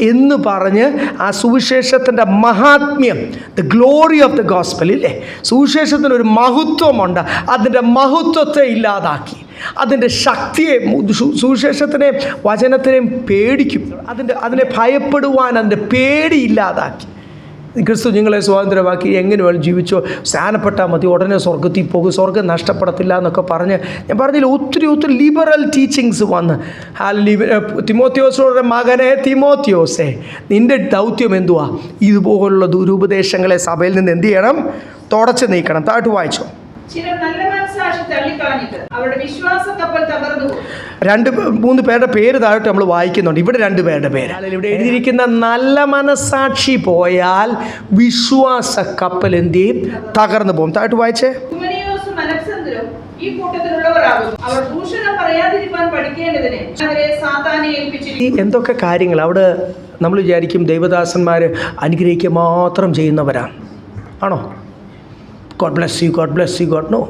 എന്ന് പറഞ്ഞ് ആ സുവിശേഷത്തിൻ്റെ മഹാത്മ്യം, the glory of the gospel, ഇല്ലേ? സുവിശേഷത്തിനൊരു മഹത്വമുണ്ട്, അതിൻ്റെ മഹത്വത്തെ ഇല്ലാതാക്കി, അതിൻ്റെ ശക്തിയെ, സുവിശേഷത്തിനെ വചനത്തിനെയും പേടിക്കും, അതിനെ ഭയപ്പെടുവാൻ അതിൻ്റെ പേടി ഇല്ലാതാക്കി. ക്രിസ്തു നിങ്ങളെ സ്വാതന്ത്ര്യമാക്കി, എങ്ങനെ വേണം ജീവിച്ചോ, സ്നാനപ്പെട്ടാൽ മതി, ഉടനെ സ്വർഗത്തിൽ പോകും, സ്വർഗം നഷ്ടപ്പെടത്തില്ല എന്നൊക്കെ പറഞ്ഞ് ഞാൻ പറഞ്ഞില്ല, ഒത്തിരി ലിബറൽ ടീച്ചിങ്സ് വന്ന്. തിമോത്തിയോസിനോട് മകനെ തിമോത്തിയോസേ, നിൻ്റെ ദൗത്യം എന്തുവാ? ഇതുപോലുള്ള ദുരുപദേശങ്ങളെ സഭയിൽ നിന്ന് എന്ത് ചെയ്യണം? തുടച്ച് നീക്കണം. താഴോട്ട് വായിച്ചോ. ചിലർ നല്ല മനസ്സാക്ഷി തള്ളിക്കളഞ്ഞിട്ട് അവരുടെ വിശ്വാസ കപ്പൽ തകർന്നു. 2-3 പേരുടെ പേര് താഴോട്ട് നമ്മൾ വായിക്കുന്നുണ്ട്. ഇവിടെ 2 പേരുടെ പേര് ഇവിടെ എഴുതിയിരിക്കുന്ന, നല്ല മനസ്സാക്ഷി പോയാൽ വിശ്വാസ കപ്പൽ എന്ത് ചെയ്യും? തകർന്നു പോകും. താഴോട്ട് വായിച്ചേ. ഹ്യൂമനിയോസും അലക്സാണ്ടറും ഈ കൂട്ടത്തിലുള്ളവരാകുന്നു. അവർ ദൂഷണം പറയാതിരിക്കാൻ പഠിക്കേണ്ടതിന് അവരെ സാത്താനെ ഏൽപ്പിച്ചിരിക്കുന്നു. എന്തൊക്കെ കാര്യങ്ങൾ അവിടെ നമ്മൾ വിചാരിക്കും ദൈവദാസന്മാർ അനുഗ്രഹിക്കുക മാത്രം ചെയ്യുന്നവരാണ്. ആണോ? God bless you God know.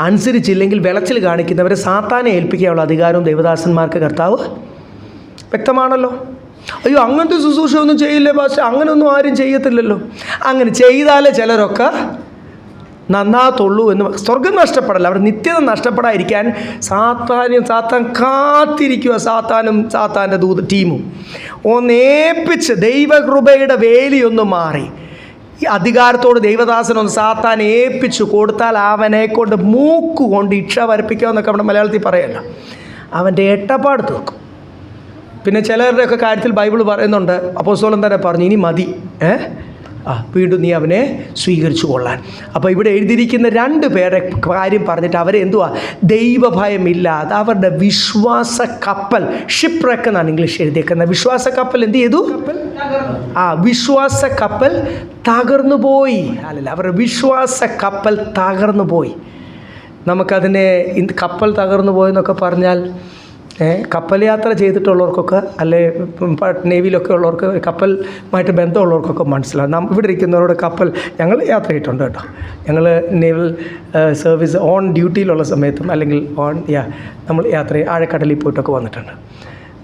അനുസരിച്ചില്ലെങ്കിൽ വിളച്ചിൽ കാണിക്കുന്നവരെ സാത്താനെ ഏൽപ്പിക്കാനുള്ള അധികാരവും ദൈവദാസന്മാർക്ക് കർത്താവ് വ്യക്തമാണല്ലോ. അയ്യോ, അങ്ങനത്തെ ശുശ്രൂഷ ഒന്നും ചെയ്യില്ലേ പക്ഷേ, അങ്ങനെയൊന്നും ആരും ചെയ്യത്തില്ലല്ലോ. അങ്ങനെ ചെയ്താലേ ചിലരൊക്കെ നന്നാത്തുള്ളൂ എന്ന്. സ്വർഗം നഷ്ടപ്പെടല്ല, അവർ നിത്യത നഷ്ടപ്പെടാതിരിക്കാൻ സാത്താൻ കാത്തിരിക്കുക. സാത്താൻ്റെ ടീമും ഒന്നേപ്പിച്ച് ദൈവകൃപയുടെ വേലിയൊന്ന് മാറി ഈ അധികാരത്തോട് ദൈവദാസനൊന്ന് സാത്താൻ ഏൽപ്പിച്ചു കൊടുത്താൽ അവനെ കൊണ്ട് മൂക്കുകൊണ്ട് ഇക്ഷ വരപ്പിക്കുക എന്നൊക്കെ നമ്മുടെ മലയാളത്തിൽ പറയല്ല, അവൻ്റെ എട്ടപ്പാട് തീർക്കും. പിന്നെ ചിലരുടെയൊക്കെ കാര്യത്തിൽ ബൈബിൾ പറയുന്നുണ്ട്, അപ്പോസ്തലൻ തന്നെ പറഞ്ഞു, ഇനി മതി, വീണ്ടും നീ അവനെ സ്വീകരിച്ചു കൊള്ളാൻ. അപ്പോൾ ഇവിടെ എഴുതിയിരിക്കുന്ന 2 പേരെ കാര്യം പറഞ്ഞിട്ട് അവരെ എന്തുവാ? ദൈവഭയമില്ലാതെ അവരുടെ വിശ്വാസ കപ്പൽ, ഷിപ്പ്റെക്ക് എന്നാണ് ഇംഗ്ലീഷ് എഴുതിയേക്കുന്നത്. വിശ്വാസ കപ്പൽ എന്ത് ചെയ്തു? വിശ്വാസ കപ്പൽ തകർന്നു പോയി. അല്ലല്ല, അവരുടെ വിശ്വാസ കപ്പൽ തകർന്നു പോയി. നമുക്കതിനെ കപ്പൽ തകർന്നു പോയെന്നൊക്കെ പറഞ്ഞാൽ കപ്പൽ യാത്ര ചെയ്തിട്ടുള്ളവർക്കൊക്കെ, അല്ലെ നേവിയിലൊക്കെ ഉള്ളവർക്ക്, കപ്പലുമായിട്ട് ബന്ധമുള്ളവർക്കൊക്കെ മനസ്സിലാവും. ഇവിടെ ഇരിക്കുന്നവരോട് കപ്പൽ ഞങ്ങൾ യാത്ര ചെയ്തിട്ടുണ്ട് കേട്ടോ. ഞങ്ങൾ നേവൽ സർവീസ് ഓൺ ഡ്യൂട്ടിയിലുള്ള സമയത്തും അല്ലെങ്കിൽ നമ്മൾ ആഴക്കടലിൽ പോയിട്ടൊക്കെ വന്നിട്ടുണ്ട്.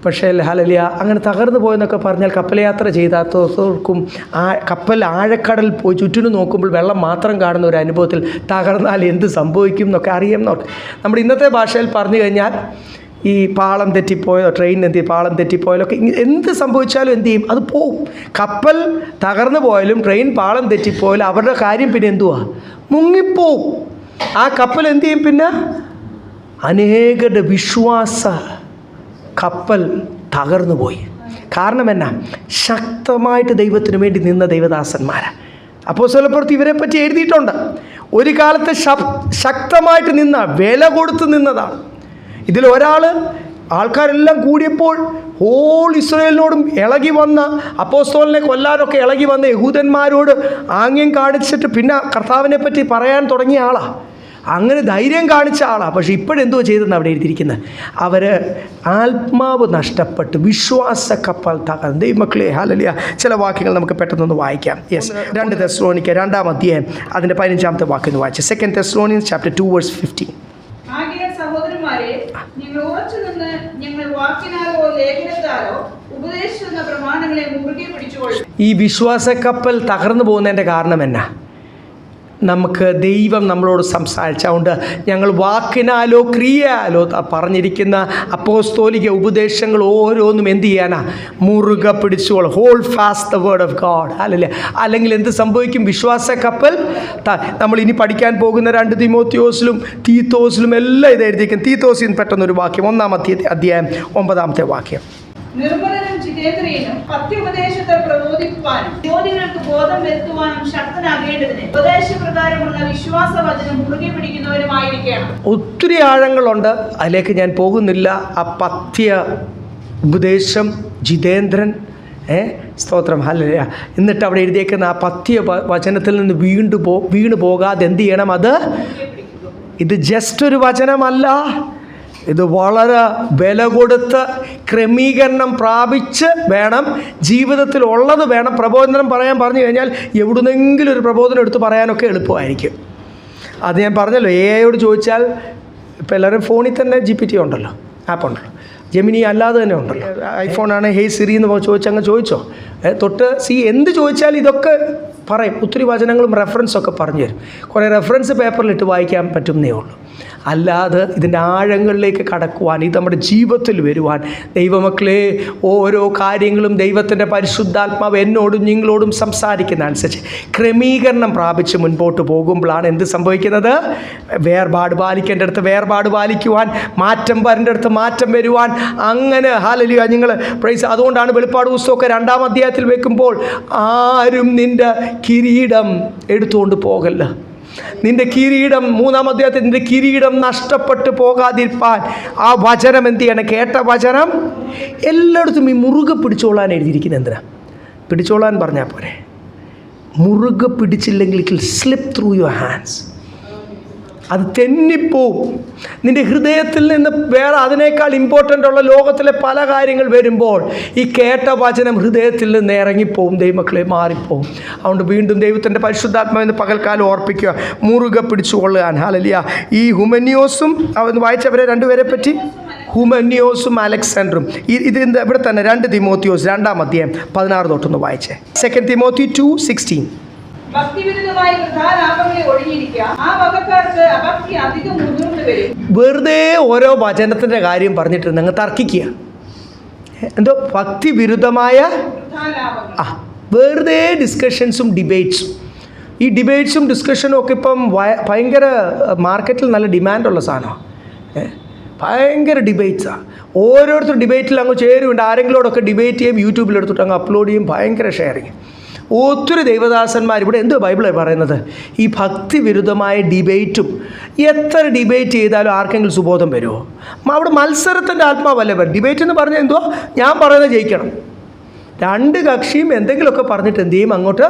പക്ഷേ ഹല്ലേലൂയ അങ്ങനെ തകർന്നു പോയെന്നൊക്കെ പറഞ്ഞാൽ കപ്പൽ യാത്ര ചെയ്താത്തവർക്കും ആ കപ്പൽ ആഴക്കടൽ പോയി ചുറ്റിനും നോക്കുമ്പോൾ വെള്ളം മാത്രം കാണുന്ന ഒരു അനുഭവത്തിൽ തകർന്നാൽ എന്ത് സംഭവിക്കും എന്നൊക്കെ അറിയുന്നവർക്ക് നമ്മുടെ ഇന്നത്തെ ഭാഷയിൽ പറഞ്ഞു കഴിഞ്ഞാൽ ഈ പാളം തെറ്റിപ്പോയോ ട്രെയിൻ പാളം തെറ്റിപ്പോയാലൊക്കെ എന്ത് സംഭവിച്ചാലും എന്ത് ചെയ്യും, അത് പോവും. കപ്പൽ തകർന്നു പോയാലും ട്രെയിൻ പാളം തെറ്റിപ്പോയാലും അവരുടെ കാര്യം പിന്നെ എന്തുവാ, മുങ്ങിപ്പോവും. ആ കപ്പൽ എന്ത് ചെയ്യും, പിന്നെ അനേകരുടെ വിശ്വാസ കപ്പൽ തകർന്നു പോയി. കാരണം എന്നാ, ശക്തമായിട്ട് ദൈവത്തിന് വേണ്ടി നിന്ന ദൈവദാസന്മാരാണ്. അപ്പോസ്തലപ്രവൃത്തി ഇവരെ പറ്റി എഴുതിയിട്ടുണ്ട്. ഒരു കാലത്ത് ശക്തമായിട്ട് നിന്ന, വില കൊടുത്ത് നിന്നതാണ്. ഇതിലൊരാൾ ആൾക്കാരെല്ലാം കൂടിയപ്പോൾ ഹോൾ ഇസ്രായേലിനോടും ഇളകി വന്ന, അപ്പോസ്തലനെ കൊല്ലാനൊക്കെ ഇളകി വന്ന യഹൂദന്മാരോട് ആംഗ്യം കാണിച്ചിട്ട് പിന്നെ കർത്താവിനെ പറ്റി പറയാൻ തുടങ്ങിയ ആളാണ്. അങ്ങനെ ധൈര്യം കാണിച്ച ആളാണ്. പക്ഷേ ഇപ്പോഴെന്തോ ചെയ്തെന്ന് അവിടെ എഴുതിയിരിക്കുന്നത്, അവർ ആത്മാവ് നഷ്ടപ്പെട്ട് വിശ്വാസ കപ്പൽ തകർന്നു. ദൈവമക്കളെ ഹല്ലേലൂയ. ചില വാക്യങ്ങൾ നമുക്ക് പെട്ടെന്നൊന്ന് വായിക്കാം. യെസ്, 2 തെസ്സലോനിക്ക 2-ാം അധ്യായം അതിൻ്റെ 15-ാമത്തെ വാക്യം വായിച്ചു. 2 Thessalonians chapter 2 verse 15. ആകയാൽ സഹോദരന്മാരെ, നിങ്ങൾ ഉറച്ചു നിന്ന് ഞങ്ങൾ വാക്കിനാലോ ലേഖനത്താലോ ഉപദേശിക്കുന്ന പ്രമാണങ്ങളെ മുറുകെ പിടിച്ചുകൊള്ളും. ഈ വിശ്വാസ കപ്പൽ തകർന്നു പോകുന്നതിൻ്റെ കാരണം എന്നാ, നമുക്ക് ദൈവം നമ്മളോട് സംസാരിച്ചുകൊണ്ട് ഞങ്ങൾ വാക്കിനാലോ ക്രിയയാലോ പറഞ്ഞിരിക്കുന്ന അപ്പോസ്തോലിക ഉപദേശങ്ങൾ ഓരോന്നും എന്ത് ചെയ്യാനാ, മുറുകെ പിടിച്ചുകൊള്ളും. Hold fast the word of God. അല്ലെങ്കിൽ എന്ത് സംഭവിക്കും, വിശ്വാസ കപ്പൽ നമ്മൾ ഇനി പഠിക്കാൻ പോകുന്ന 2 തിമോത്തിയോസിലും തീത്തോസിലും എല്ലാം ഇത് എഴുതിയിരിക്കും. തീത്തോസിൽ പെട്ടെന്നൊരു വാക്യം, 1-ാം അധ്യായം 9-ാമത്തെ വാക്യം. നിർമ്മലനും ജിതേന്ദ്രിയനും പത്യോപദേശത്തെ പ്രബോധിപ്പാനും ജ്യോതികൾക്ക് ബോധം വരുത്തുവാനും ശക്തനാകേണ്ടതിന് ഉപദേശപ്രകാരമുള്ള വിശ്വാസവചനം മുറുകെ പിടിക്കുന്നവരുമായിരിക്കണം. ഒത്തിരി ആഴങ്ങളുണ്ട്, അതിലേക്ക് ഞാൻ പോകുന്നില്ല. ആ പഥ്യ ഉപദേശം ജിതേന്ദ്രൻ സ്തോത്രം ഹല്ലേലൂയ. എന്നിട്ട് അവിടെ എഴുതിയേക്കുന്ന ആ പഥ്യ വചനത്തിൽ നിന്ന് വീണു പോകാതെ എന്ത് ചെയ്യണം, ഇത് ജസ്റ്റ് ഒരു വചനമല്ല, ഇത് വളരെ വില കൊടുത്ത് ക്രമീകരണം പ്രാപിച്ച് വേണം, ജീവിതത്തിൽ ഉള്ളത് വേണം. പ്രബോധനം പറഞ്ഞു കഴിഞ്ഞാൽ എവിടുന്നെങ്കിലും ഒരു പ്രബോധനം എടുത്ത് പറയാനൊക്കെ എളുപ്പമായിരിക്കും. അത് ഞാൻ പറഞ്ഞല്ലോ, എഐയോട് ചോദിച്ചാൽ ഇപ്പോൾ എല്ലാവരും ഫോണിൽ തന്നെ GPT ഉണ്ടല്ലോ, ആപ്പുണ്ടല്ലോ. ജെമിനി അല്ലാതെ തന്നെ ഉണ്ടല്ലോ. ഐഫോണാണ് ഹേയ് സിറി എന്ന് ചോദിച്ചങ്ങ് ചോദിച്ചോ, തൊട്ട് എന്ത് ചോദിച്ചാൽ ഇതൊക്കെ പറയും. ഒത്തിരി വചനങ്ങളും റെഫറൻസൊക്കെ പറഞ്ഞു തരും. കുറേ റെഫറൻസ് പേപ്പറിലിട്ട് വായിക്കാൻ പറ്റുന്നേ ഉള്ളൂ. അല്ലാതെ ഇതിൻ്റെ ആഴങ്ങളിലേക്ക് കടക്കുവാൻ, ഇത് നമ്മുടെ ജീവിതത്തിൽ വരുവാൻ, ദൈവമക്കളെ ഓരോ കാര്യങ്ങളും ദൈവത്തിൻ്റെ പരിശുദ്ധാത്മാവ് എന്നോടും നിങ്ങളോടും സംസാരിക്കുന്ന അനുസരിച്ച് ക്രമീകരണം പ്രാപിച്ച് മുൻപോട്ട് പോകുമ്പോഴാണ് എന്ത് സംഭവിക്കുന്നത്, വേർപാട് പാലിക്കേണ്ടടുത്ത് വേർപാട് പാലിക്കുവാൻ, മാറ്റം വരേണ്ടടുത്ത് മാറ്റം വരുവാൻ. അങ്ങനെ ഹല്ലേലൂയ. നിങ്ങൾ പ്രൈസ്. അതുകൊണ്ടാണ് വെളിപ്പാട് പുസ്തകമൊക്കെ 2-ാം അധ്യായത്തിൽ വെക്കുമ്പോൾ ആരും നിൻ്റെ കിരീടം എടുത്തുകൊണ്ട് പോകല്ല. നിന്റെ കിരീടം 3-ാം അധ്യായത്തിൽ നിന്റെ കിരീടം നഷ്ടപ്പെട്ടു പോകാതിരിപ്പാൻ ആ വചനം എന്ത് ചെയ്യണം, കേട്ട വചനം എല്ലായിടത്തും ഈ മുറുകെ പിടിച്ചോളാൻ എഴുതിയിരിക്കുന്നത്. എന്തിനാ പിടിച്ചോളാൻ പറഞ്ഞാൽ പോരെ, മുറുകെ പിടിച്ചില്ലെങ്കിൽ it will slip through your hands. അത് തെന്നിപ്പോവും. നിൻ്റെ ഹൃദയത്തിൽ നിന്ന് വേറെ അതിനേക്കാൾ ഇമ്പോർട്ടൻ്റ് ഉള്ള ലോകത്തിലെ പല കാര്യങ്ങൾ വരുമ്പോൾ ഈ കേട്ട വചനം ഹൃദയത്തിൽ നിന്ന് ഇറങ്ങിപ്പോവും. ദൈവമക്കളെ മാറിപ്പോവും. അതുകൊണ്ട് വീണ്ടും ദൈവത്തിൻ്റെ പരിശുദ്ധാത്മാവെന്ന് പകൽക്കാലം ഓർപ്പിക്കുക, മുറുകെ പിടിച്ചുകൊള്ളുകയാണ്. ഹല്ലേലൂയ. ഈ ഹുമന്യോസും അവന്ന് വായിച്ചവരെ 2 പേരെ പറ്റി, ഹുമന്യോസും അലക്സാണ്ടറും. ഇത് ഇവിടെ തന്നെ 2 തിമോത്തിയോസ് 2-ാം അധ്യായം 16 തൊട്ടൊന്ന് വായിച്ചേ. 2 Timothy 2:16. ഭക്തിവിരുദ്ധമായ വൃഥാലാപങ്ങളെ ഒഴിഞ്ഞിരിക്കുക, ആ വകക്കാർക്ക് അഭക്തി അധികം മുതിർന്നു വരും. വെറുതെ ഓരോ വചനത്തിൻ്റെ കാര്യം പറഞ്ഞിട്ട് നിങ്ങൾ തർക്കിക്കുക. എന്തോ ഭക്തിവിരുദ്ധമായ വെറുതെ ഡിസ്കഷൻസും ഡിബേറ്റ്സും. ഈ ഡിബേറ്റ്സും ഡിസ്കഷനും ഒക്കെ ഇപ്പം ഭയങ്കര മാർക്കറ്റിൽ നല്ല ഡിമാൻഡുള്ള സാധനമാണ്. ഭയങ്കര ഡിബേറ്റ്സാണ്. ഓരോരുത്തർ ഡിബേറ്റിൽ അങ്ങ് ചേരുന്നുണ്ട്. ആരെങ്കിലോടൊക്കെ ഡിബേറ്റ് ചെയ്യും, യൂട്യൂബിലെടുത്തിട്ട് അങ്ങ് അപ്ലോഡ് ചെയ്യും. ഭയങ്കര ഷെയറിങ്. ഒത്തിരി ദൈവദാസന്മാർ ഇവിടെ എന്തോ ബൈബിളാണ് പറയുന്നത്, ഈ ഭക്തിവിരുദ്ധമായ ഡിബേറ്റും. എത്ര ഡിബേറ്റ് ചെയ്താലും ആർക്കെങ്കിലും സുബോധം വരുമോ? അവിടെ മത്സരത്തിൻ്റെ ആത്മാവല്ലേ വരും. ഡിബേറ്റ് എന്ന് പറഞ്ഞാൽ എന്തോ, ഞാൻ പറയുന്നത് ജയിക്കണം. 2 കക്ഷിയും എന്തെങ്കിലുമൊക്കെ പറഞ്ഞിട്ട് എന്ത് ചെയ്യും, അങ്ങോട്ട്.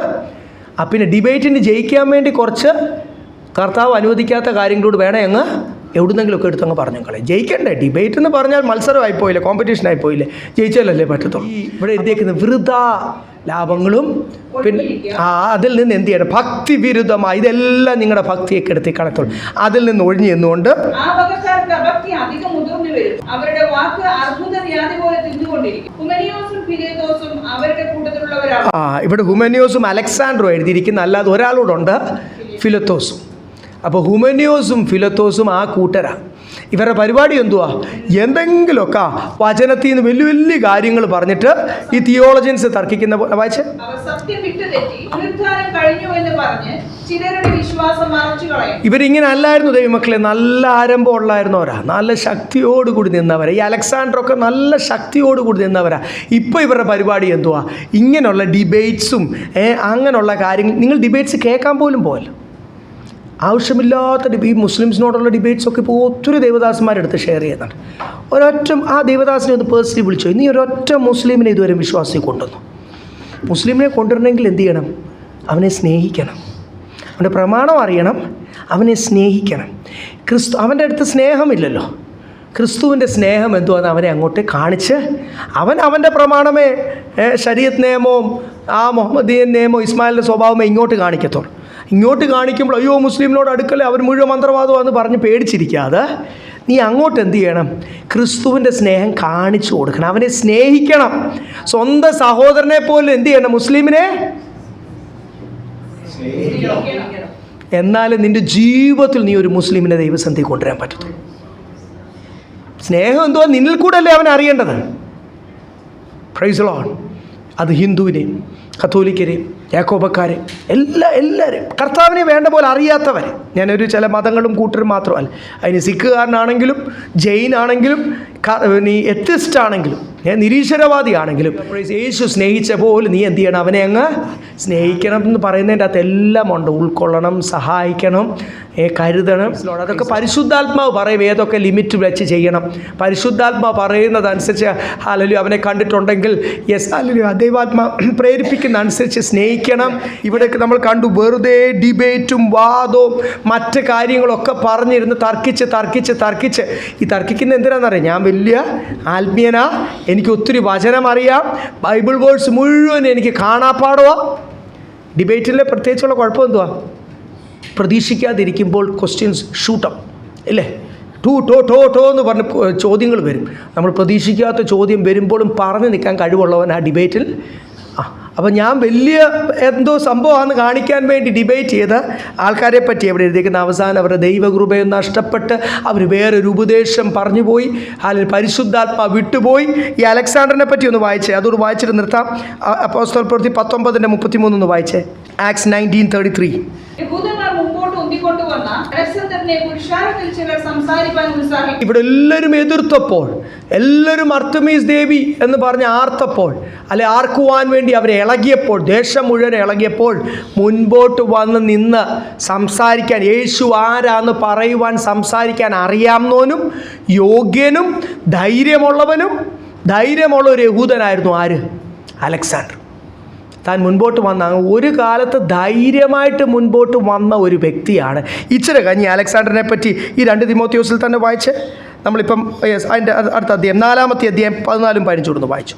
പിന്നെ ഡിബേറ്റിന് ജയിക്കാൻ വേണ്ടി കുറച്ച് കർത്താവ് അനുവദിക്കാത്ത കാര്യങ്ങളോട് വേണേ അങ്ങ് എവിടുന്നെങ്കിലുമൊക്കെ എടുത്തങ്ങ് പറഞ്ഞു കളയും. ജയിക്കണ്ടേ? ഡിബേറ്റ് എന്ന് പറഞ്ഞാൽ മത്സരമായി പോയില്ലേ, കോമ്പറ്റീഷനായി പോയില്ലേ, ജയിച്ചാലല്ലേ പറ്റത്തുള്ളൂ. ഇവിടെ എഴുതിയേക്കുന്നത് വൃഥാ ലാഭങ്ങളും പിന്നെ അതിൽ നിന്ന് എന്ത് ചെയ്യണം? ഭക്തി വിരുദ്ധമായി ഇതെല്ലാം നിങ്ങളുടെ ഭക്തിയെ കെടുത്തി കളത്തുള്ളൂ. അതിൽ നിന്ന് ഒഴിഞ്ഞു നിന്നുകൊണ്ട് അവരുടെ വാക്ക് അർബുദ വ്യാധി പോലെ തിന്നുകൊണ്ടിരിക്കും. ഹുമനിയോസും ഫിലേത്തോസും അവരുടെ കൂട്ടത്തിലുള്ളവരാണ്. ഇവിടെ ഹുമനിയോസും അലക്സാണ്ടറും എഴുതിയിരിക്കുന്ന, അല്ലാതെ ഒരാളോടുണ്ട് ഫിലത്തോസും. അപ്പോൾ ഹുമനിയോസും ഫിലത്തോസും ആ കൂട്ടരാണ്. ഇവരുടെ പരിപാടി എന്തുവാ? എന്തെങ്കിലുമൊക്കെ വചനത്തിൽ നിന്ന് വലിയ വലിയ കാര്യങ്ങൾ പറഞ്ഞിട്ട് ഈ തിയോളജിയൻസ് തർക്കിക്കുന്ന വായിച്ച് ഇവരിങ്ങനെ അല്ലായിരുന്നു ദൈവമക്കളെ. നല്ല ആരംഭം ഉള്ളായിരുന്നവരാ, നല്ല ശക്തിയോടുകൂടി നിന്നവരാ. ഈ അലക്സാണ്ടറൊക്കെ നല്ല ശക്തിയോടുകൂടി നിന്നവരാ. ഇപ്പോൾ ഇവരുടെ പരിപാടി എന്തുവാ? ഇങ്ങനെയുള്ള ഡിബേറ്റ്സും അങ്ങനെയുള്ള കാര്യങ്ങൾ. നിങ്ങൾ ഡിബേറ്റ്സ് കേൾക്കാൻ പോലും പോയല്ലോ. ആവശ്യമില്ലാത്ത ഈ മുസ്ലിംസിനോടുള്ള ഡിബേറ്റ്സൊക്കെ ഇപ്പോൾ ഒത്തിരി ദേവദാസന്മാരെടുത്ത് ഷെയർ ചെയ്യുന്നുണ്ട്. ഒരൊറ്റ ആ ദേവദാസിനെ ഒന്ന് പേഴ്സണലി വിളിച്ചോ, നീ ഒരൊറ്റ മുസ്ലിമിനെ ഇതുവരെ വിശ്വാസത്തിൽ കൊണ്ടുവന്നു. മുസ്ലിമിനെ കൊണ്ടുവരണമെങ്കിൽ എന്ത് ചെയ്യണം? അവനെ സ്നേഹിക്കണം, അവൻ്റെ പ്രമാണം അറിയണം, അവനെ സ്നേഹിക്കണം. അവൻ്റെ അടുത്ത് സ്നേഹമില്ലല്ലോ. ക്രിസ്തുവിൻ്റെ സ്നേഹം എന്തുവാന്ന് അവനെ അങ്ങോട്ട് കാണിച്ച് അവൻ്റെ പ്രമാണമേ ശരീഅത്ത് നിയമവും ആ മുഹമ്മദിയൻ നിയമവും ഇസ്മായിലിൻ്റെ സ്വഭാവമേ ഇങ്ങോട്ട് കാണിക്കത്തുള്ളൂ. ഇങ്ങോട്ട് കാണിക്കുമ്പോൾ അയ്യോ മുസ്ലിമിനോട് അടുക്കല്ലേ, അവർ മുഴുവൻ മന്ത്രവാദമാണെന്ന് പറഞ്ഞ് പേടിച്ചിരിക്കാതെ നീ അങ്ങോട്ട് എന്ത് ചെയ്യണം? ക്രിസ്തുവിൻ്റെ സ്നേഹം കാണിച്ചു കൊടുക്കണം, അവനെ സ്നേഹിക്കണം. സ്വന്തം സഹോദരനെ പോലും എന്ത് ചെയ്യണം? മുസ്ലിമിനെ. എന്നാലും നിൻ്റെ ജീവിതത്തിൽ നീ ഒരു മുസ്ലിമിനെ ദൈവസന്നിധി കൊണ്ടുവരാൻ പറ്റത്തുള്ളൂ. സ്നേഹം എന്തുവാ? നിന്നിൽ കൂടെ അല്ലേ അവൻ അറിയേണ്ടത്. Price the Lord. അത് ഹിന്ദുവിനെയും കത്തോലിക്കരെയും യാക്കോബക്കാരെയും എല്ലാവരും കർത്താവിനെ വേണ്ട പോലെ അറിയാത്തവർ. ഞാനൊരു ചില മതങ്ങളും കൂട്ടരും മാത്രമല്ല, അതിന് സിഖുകാരനാണെങ്കിലും ജെയിനാണെങ്കിലും നീ എത്തിസ്റ്റ് ആണെങ്കിലും നിരീശ്വരവാദി ആണെങ്കിലും യേശു സ്നേഹിച്ച പോലെ നീ എന്ത് ചെയ്യണം? അവനെ അങ്ങ് സ്നേഹിക്കണം എന്ന് പറയുന്നതിൻ്റെ അകത്ത് എല്ലാം ഉണ്ട്. ഉൾക്കൊള്ളണം, സഹായിക്കണം, കരുതണം. അതൊക്കെ പരിശുദ്ധാത്മാവ് പറയും ഏതൊക്കെ ലിമിറ്റ് വെച്ച് ചെയ്യണം. പരിശുദ്ധാത്മാവ് പറയുന്നതനുസരിച്ച് ഹല്ലേലൂയ അവനെ കണ്ടിട്ടുണ്ടെങ്കിൽ യെസ് ഹല്ലേലൂയ ദൈവാത്മാ പ്രേരിപ്പിക്കുന്ന അനുസരിച്ച് സ്നേഹിക്കണം. ഇവിടെയൊക്കെ നമ്മൾ കണ്ടു വെറുതെ ഡിബേറ്റും വാദവും മറ്റ് കാര്യങ്ങളൊക്കെ പറഞ്ഞിരുന്ന് തർക്കിച്ച് ഈ തർക്കിക്കുന്ന എന്തിനാണെന്നറിയാം? ഞാൻ വലിയ ആത്മീയനാ, എനിക്ക് ഒത്തിരി വചനം അറിയാം, ബൈബിൾ വേർഡ്സ് മുഴുവൻ എനിക്ക് കാണാപ്പാടുക. ഡിബേറ്റിലെ പ്രത്യേകിച്ചുള്ള കുഴപ്പം എന്തുവാ? പ്രതീക്ഷിക്കാതിരിക്കുമ്പോൾ ക്വസ്റ്റ്യൻസ് ഷൂട്ടപ്പ് ഇല്ലേ? ടോ എന്ന് പറഞ്ഞ് ചോദ്യങ്ങൾ വരും. നമ്മൾ പ്രതീക്ഷിക്കാത്ത ചോദ്യം വരുമ്പോഴും പറഞ്ഞു നിൽക്കാൻ കഴിവുള്ളവൻ ആ ഡിബേറ്റിൽ. അപ്പോൾ ഞാൻ വലിയ എന്തോ സംഭവമാണെന്ന് കാണിക്കാൻ വേണ്ടി ഡിബേറ്റ് ചെയ്ത് ആൾക്കാരെ പറ്റി എവിടെ എഴുതിയിരിക്കുന്ന അവസാനം അവരുടെ ദൈവകൃപയെ നഷ്ടപ്പെട്ട് അവർ വേറൊരു ഉപദേശം പറഞ്ഞു പോയി, അല്ലെങ്കിൽ പരിശുദ്ധാത്മാ വിട്ടുപോയി. ഈ അലക്സാണ്ടറിനെ പറ്റി ഒന്ന് വായിച്ചേ, അതോട് വായിച്ചിട്ട് നിർത്താം. അപ്പോസ്തല പ്രവൃത്തി 19:33 ഒന്ന് വായിച്ചേ. ആക്ട്സ് 19:33. ഇവിടെ എല്ലാവരും എതിർത്തപ്പോൾ, എല്ലാവരും അർത്തമീസ് ദേവി എന്ന് പറഞ്ഞ് ആർത്തപ്പോൾ, അല്ലെ ആർക്കുവാൻ വേണ്ടി അവരെ ഇളകിയപ്പോൾ, ദേശം മുഴുവൻ ഇളകിയപ്പോൾ മുൻപോട്ട് വന്ന് നിന്ന് സംസാരിക്കാൻ, യേശു ആരാന്ന് പറയുവാൻ സംസാരിക്കാൻ അറിയാവുന്നവനും യോഗ്യനും ധൈര്യമുള്ള ഒരു യഹൂദനായിരുന്നു ആര്? അലക്സാണ്ടർ. താൻ മുൻപോട്ട് വന്ന ഒരു കാലത്ത് ധൈര്യമായിട്ട് മുൻപോട്ട് വന്ന ഒരു വ്യക്തിയാണ്. ഇച്ചിരി കഴിഞ്ഞ് അലക്സാണ്ടറിനെ പറ്റി ഈ 2 തിമോത്തിയോസിൽ തന്നെ വായിച്ച് നമ്മളിപ്പം അതിൻ്റെ അടുത്ത അധ്യായം 4-ാമത്തെ അധ്യായം 14-15 വായിച്ചു.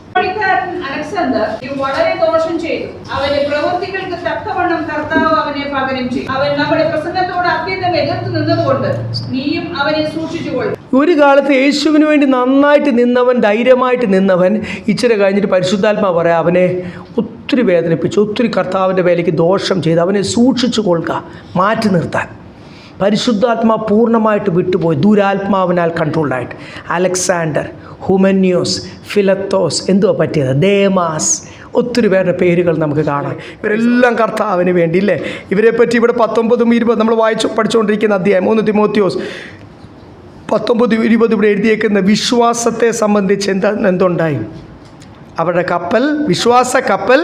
അലക്സാണ്ടർ വളരെ ദോഷം ചെയ്തു. അവന്റെ പ്രവൃത്തികൾക്ക് തക്കവണ്ണം കർത്താവ് അവനെ പകരം ചെയ്തു. അവൻ നമ്മുടെ പ്രസംഗത്തോട് അത്യന്തം എതിർത്ത് നിന്നതുകൊണ്ട് നീയും അവനെ സൂക്ഷിച്ചുകൊള്ളും. ഒരു കാലത്ത് യേശുവിന് വേണ്ടി നന്നായിട്ട് നിന്നവൻ, ധൈര്യമായിട്ട് നിന്നവൻ, ഇച്ചിരി കഴിഞ്ഞിട്ട് പരിശുദ്ധാത്മാ പറയാം അവനെ ഒത്തിരി വേദനിപ്പിച്ചു, ഒത്തിരി കർത്താവിൻ്റെ വേലയ്ക്ക് ദോഷം ചെയ്ത് അവനെ സൂക്ഷിച്ചു കൊള്ളുക, മാറ്റി നിർത്താൻ. പരിശുദ്ധാത്മാ പൂർണ്ണമായിട്ട് വിട്ടുപോയി, ദുരാത്മാവിനാൽ കൺട്രോൾഡായിട്ട്. അലക്സാണ്ടർ, ഹുമന്യോസ്, ഫിലത്തോസ്, എന്തുവാ പറ്റിയത്? ദേമാസ്, ഒത്തിരി പേരുടെ പേരുകൾ നമുക്ക് കാണാം. ഇവരെല്ലാം കർത്താവിന് വേണ്ടി ഇല്ലേ? ഇവരെ പറ്റി ഇവിടെ 19-20 നമ്മൾ പഠിച്ചുകൊണ്ടിരിക്കുന്ന അധ്യായം 1 തിമോത്തിയോസ് 19-20 ഇവിടെ എഴുതിയേക്കുന്ന വിശ്വാസത്തെ സംബന്ധിച്ച് എന്തുണ്ടായി? അവരുടെ കപ്പൽ, വിശ്വാസ കപ്പൽ,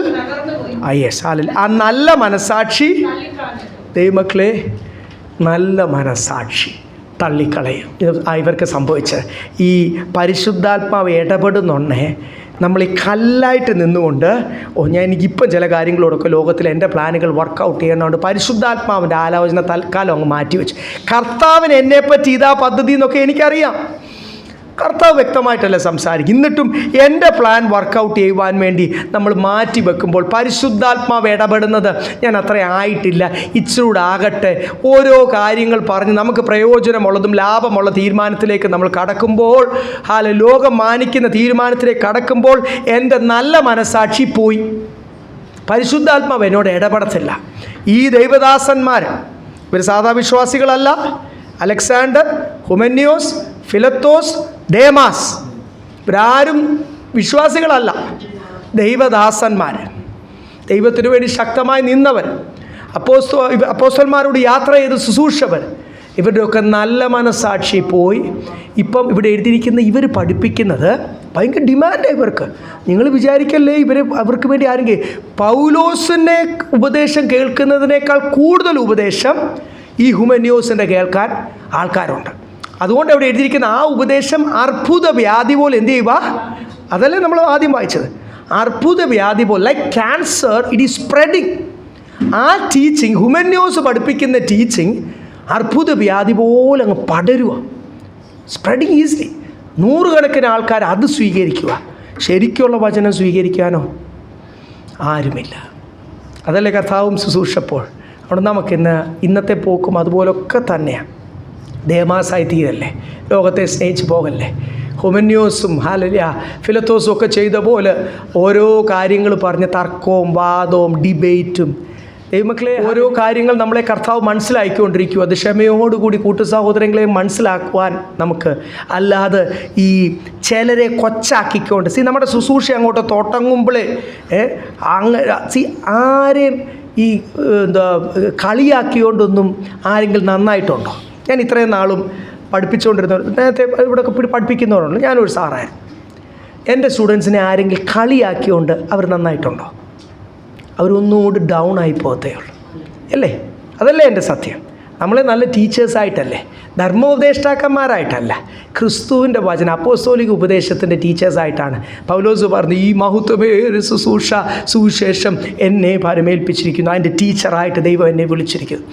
ആ നല്ല മനസാക്ഷി, ദൈവമക്കളെ നല്ല മനസാക്ഷി തള്ളിക്കളയും. ഇവർക്ക് സംഭവിച്ചത് ഈ പരിശുദ്ധാത്മാവ് ഇടപെടുന്നുണ്ടേ. നമ്മൾ ഈ കല്ലായിട്ട് നിന്നുകൊണ്ട് എനിക്കിപ്പം ചില കാര്യങ്ങളോടൊക്കെ ലോകത്തിൽ എൻ്റെ പ്ലാനുകൾ വർക്കൗട്ട് ചെയ്യണമുണ്ട്, പരിശുദ്ധാത്മാവിൻ്റെ ആലോചന തൽക്കാലം അങ്ങ് മാറ്റിവെച്ചു. കർത്താവിന് എന്നെപ്പറ്റി ഇതാ പദ്ധതി എന്നൊക്കെ എനിക്കറിയാം. കർത്താവ് വ്യക്തമായിട്ടല്ല സംസാരിക്കും. എന്നിട്ടും എൻ്റെ പ്ലാൻ വർക്കൗട്ട് ചെയ്യുവാൻ വേണ്ടി നമ്മൾ മാറ്റി വെക്കുമ്പോൾ പരിശുദ്ധാത്മാവ് ഇടപെടുന്നത് ഞാൻ അത്ര ആയിട്ടില്ല, ഇച്ചിരൂടെ ആകട്ടെ, ഓരോ കാര്യങ്ങൾ പറഞ്ഞ് നമുക്ക് പ്രയോജനമുള്ളതും ലാഭമുള്ള തീരുമാനത്തിലേക്ക് നമ്മൾ കടക്കുമ്പോൾ, ലോകം മാനിക്കുന്ന തീരുമാനത്തിലേക്ക് കടക്കുമ്പോൾ എൻ്റെ നല്ല മനസാക്ഷി പോയി. പരിശുദ്ധാത്മാവ് എന്നോട് ഇടപെടത്തില്ല. ഈ ദൈവദാസന്മാർ ഇവർ സാധാ വിശ്വാസികളല്ല. അലക്സാണ്ടർ, ഹുമന്യോസ്, ഫിലത്തോസ്, ദേമാസ് ഇവരാരും വിശ്വാസികളല്ല, ദൈവദാസന്മാർ, ദൈവത്തിനു വേണ്ടി ശക്തമായി നിന്നവർ, അപ്പോസ്തലന്മാരോട് യാത്ര ചെയ്ത് ശുശ്രൂഷവർ. ഇവരുടെയൊക്കെ നല്ല മനസാക്ഷി പോയി. ഇപ്പം ഇവിടെ എഴുതിയിരിക്കുന്ന ഇവർ പഠിപ്പിക്കുന്നത് ഭയങ്കര ഡിമാൻഡാണ് ഇവർക്ക്. നിങ്ങൾ വിചാരിക്കല്ലേ അവർക്ക് വേണ്ടി ആരെങ്കിലും പൗലോസിൻ്റെ ഉപദേശം കേൾക്കുന്നതിനേക്കാൾ കൂടുതൽ ഉപദേശം ഈ ഹുമന്യോസിൻ്റെ കേൾക്കാൻ ആൾക്കാരുണ്ട്. അതുകൊണ്ട് അവിടെ എഴുതിയിരിക്കുന്ന ആ ഉപദേശം അർബുദ വ്യാധി പോലെ എന്ത് ചെയ്യുക, അതല്ലേ നമ്മൾ ആദ്യം വായിച്ചത്, അർബുദ വ്യാധി പോലെ, like cancer, it is spreading. ആ ടീച്ചിങ്, ഹുമന്യോസ് പഠിപ്പിക്കുന്ന ടീച്ചിങ് അർബുദ വ്യാധി പോലെ അങ്ങ് പടരുക, സ്പ്രെഡിങ് ഈസിലി. നൂറുകണക്കിന് ആൾക്കാർ അത് സ്വീകരിക്കുക. ശരിക്കുള്ള വചനം സ്വീകരിക്കാനോ ആരുമില്ല. അതല്ലേ കർത്താവും ശുശ്രൂഷപ്പോൾ. അവിടെ നമുക്കിന്ന് ഇന്നത്തെ പോക്കും അതുപോലൊക്കെ തന്നെയാണ്. ദേമാസായി തീരല്ലേ, ലോകത്തെ സ്നേഹിച്ച് പോകല്ലേ. ഹുമന്യോസും ഫിലത്തോസും ഒക്കെ ചെയ്ത പോലെ ഓരോ കാര്യങ്ങൾ പറഞ്ഞ് തർക്കവും വാദവും ഡിബേറ്റും. ദൈവമക്കളെ, ഓരോ കാര്യങ്ങൾ നമ്മളെ കർത്താവ് മനസ്സിലാക്കിക്കൊണ്ടിരിക്കും. അത് ക്ഷമയോടുകൂടി സഹോദരങ്ങളെ മനസ്സിലാക്കുവാൻ നമുക്ക്, അല്ലാതെ ഈ ചിലരെ കൊച്ചാക്കിക്കൊണ്ട് നമ്മുടെ ശുശ്രൂഷ അങ്ങോട്ട് തുടങ്ങുമ്പോൾ ആരെയും ഈ കളിയാക്കിക്കൊണ്ടൊന്നും ആരെങ്കിലും നന്നായിട്ടുണ്ടോ? ഞാൻ ഇത്രയും നാളും പഠിപ്പിച്ചുകൊണ്ടിരുന്നവർ, നേരത്തെ ഇവിടെയൊക്കെ പഠിപ്പിക്കുന്നവരുണ്ട്, ഞാനൊരു സാറായിരുന്നു. എൻ്റെ സ്റ്റുഡൻസിനെ ആരെങ്കിലും കളിയാക്കിക്കൊണ്ട് അവർ നന്നായിട്ടുണ്ടോ? അവരൊന്നുകൂടി ഡൗൺ ആയി പോകത്തേ ഉള്ളൂ, അല്ലേ? അതല്ലേ എൻ്റെ സത്യം. നമ്മളെ നല്ല ടീച്ചേഴ്സായിട്ടല്ലേ, ധർമ്മോപദേഷ്ടാക്കന്മാരായിട്ടല്ല, ക്രിസ്തുവിൻ്റെ വചന അപ്പോസ്തോലിക ഉപദേശത്തിൻ്റെ ടീച്ചേഴ്സായിട്ടാണ് പൗലോസ് പറഞ്ഞു, ഈ മഹത്വമേറിയ ശുശ്രൂഷ സുവിശേഷം എന്നെ പരമേൽപ്പിച്ചിരിക്കുന്നു, അതിൻ്റെ ടീച്ചറായിട്ട് ദൈവം എന്നെ വിളിച്ചിരിക്കുന്നു.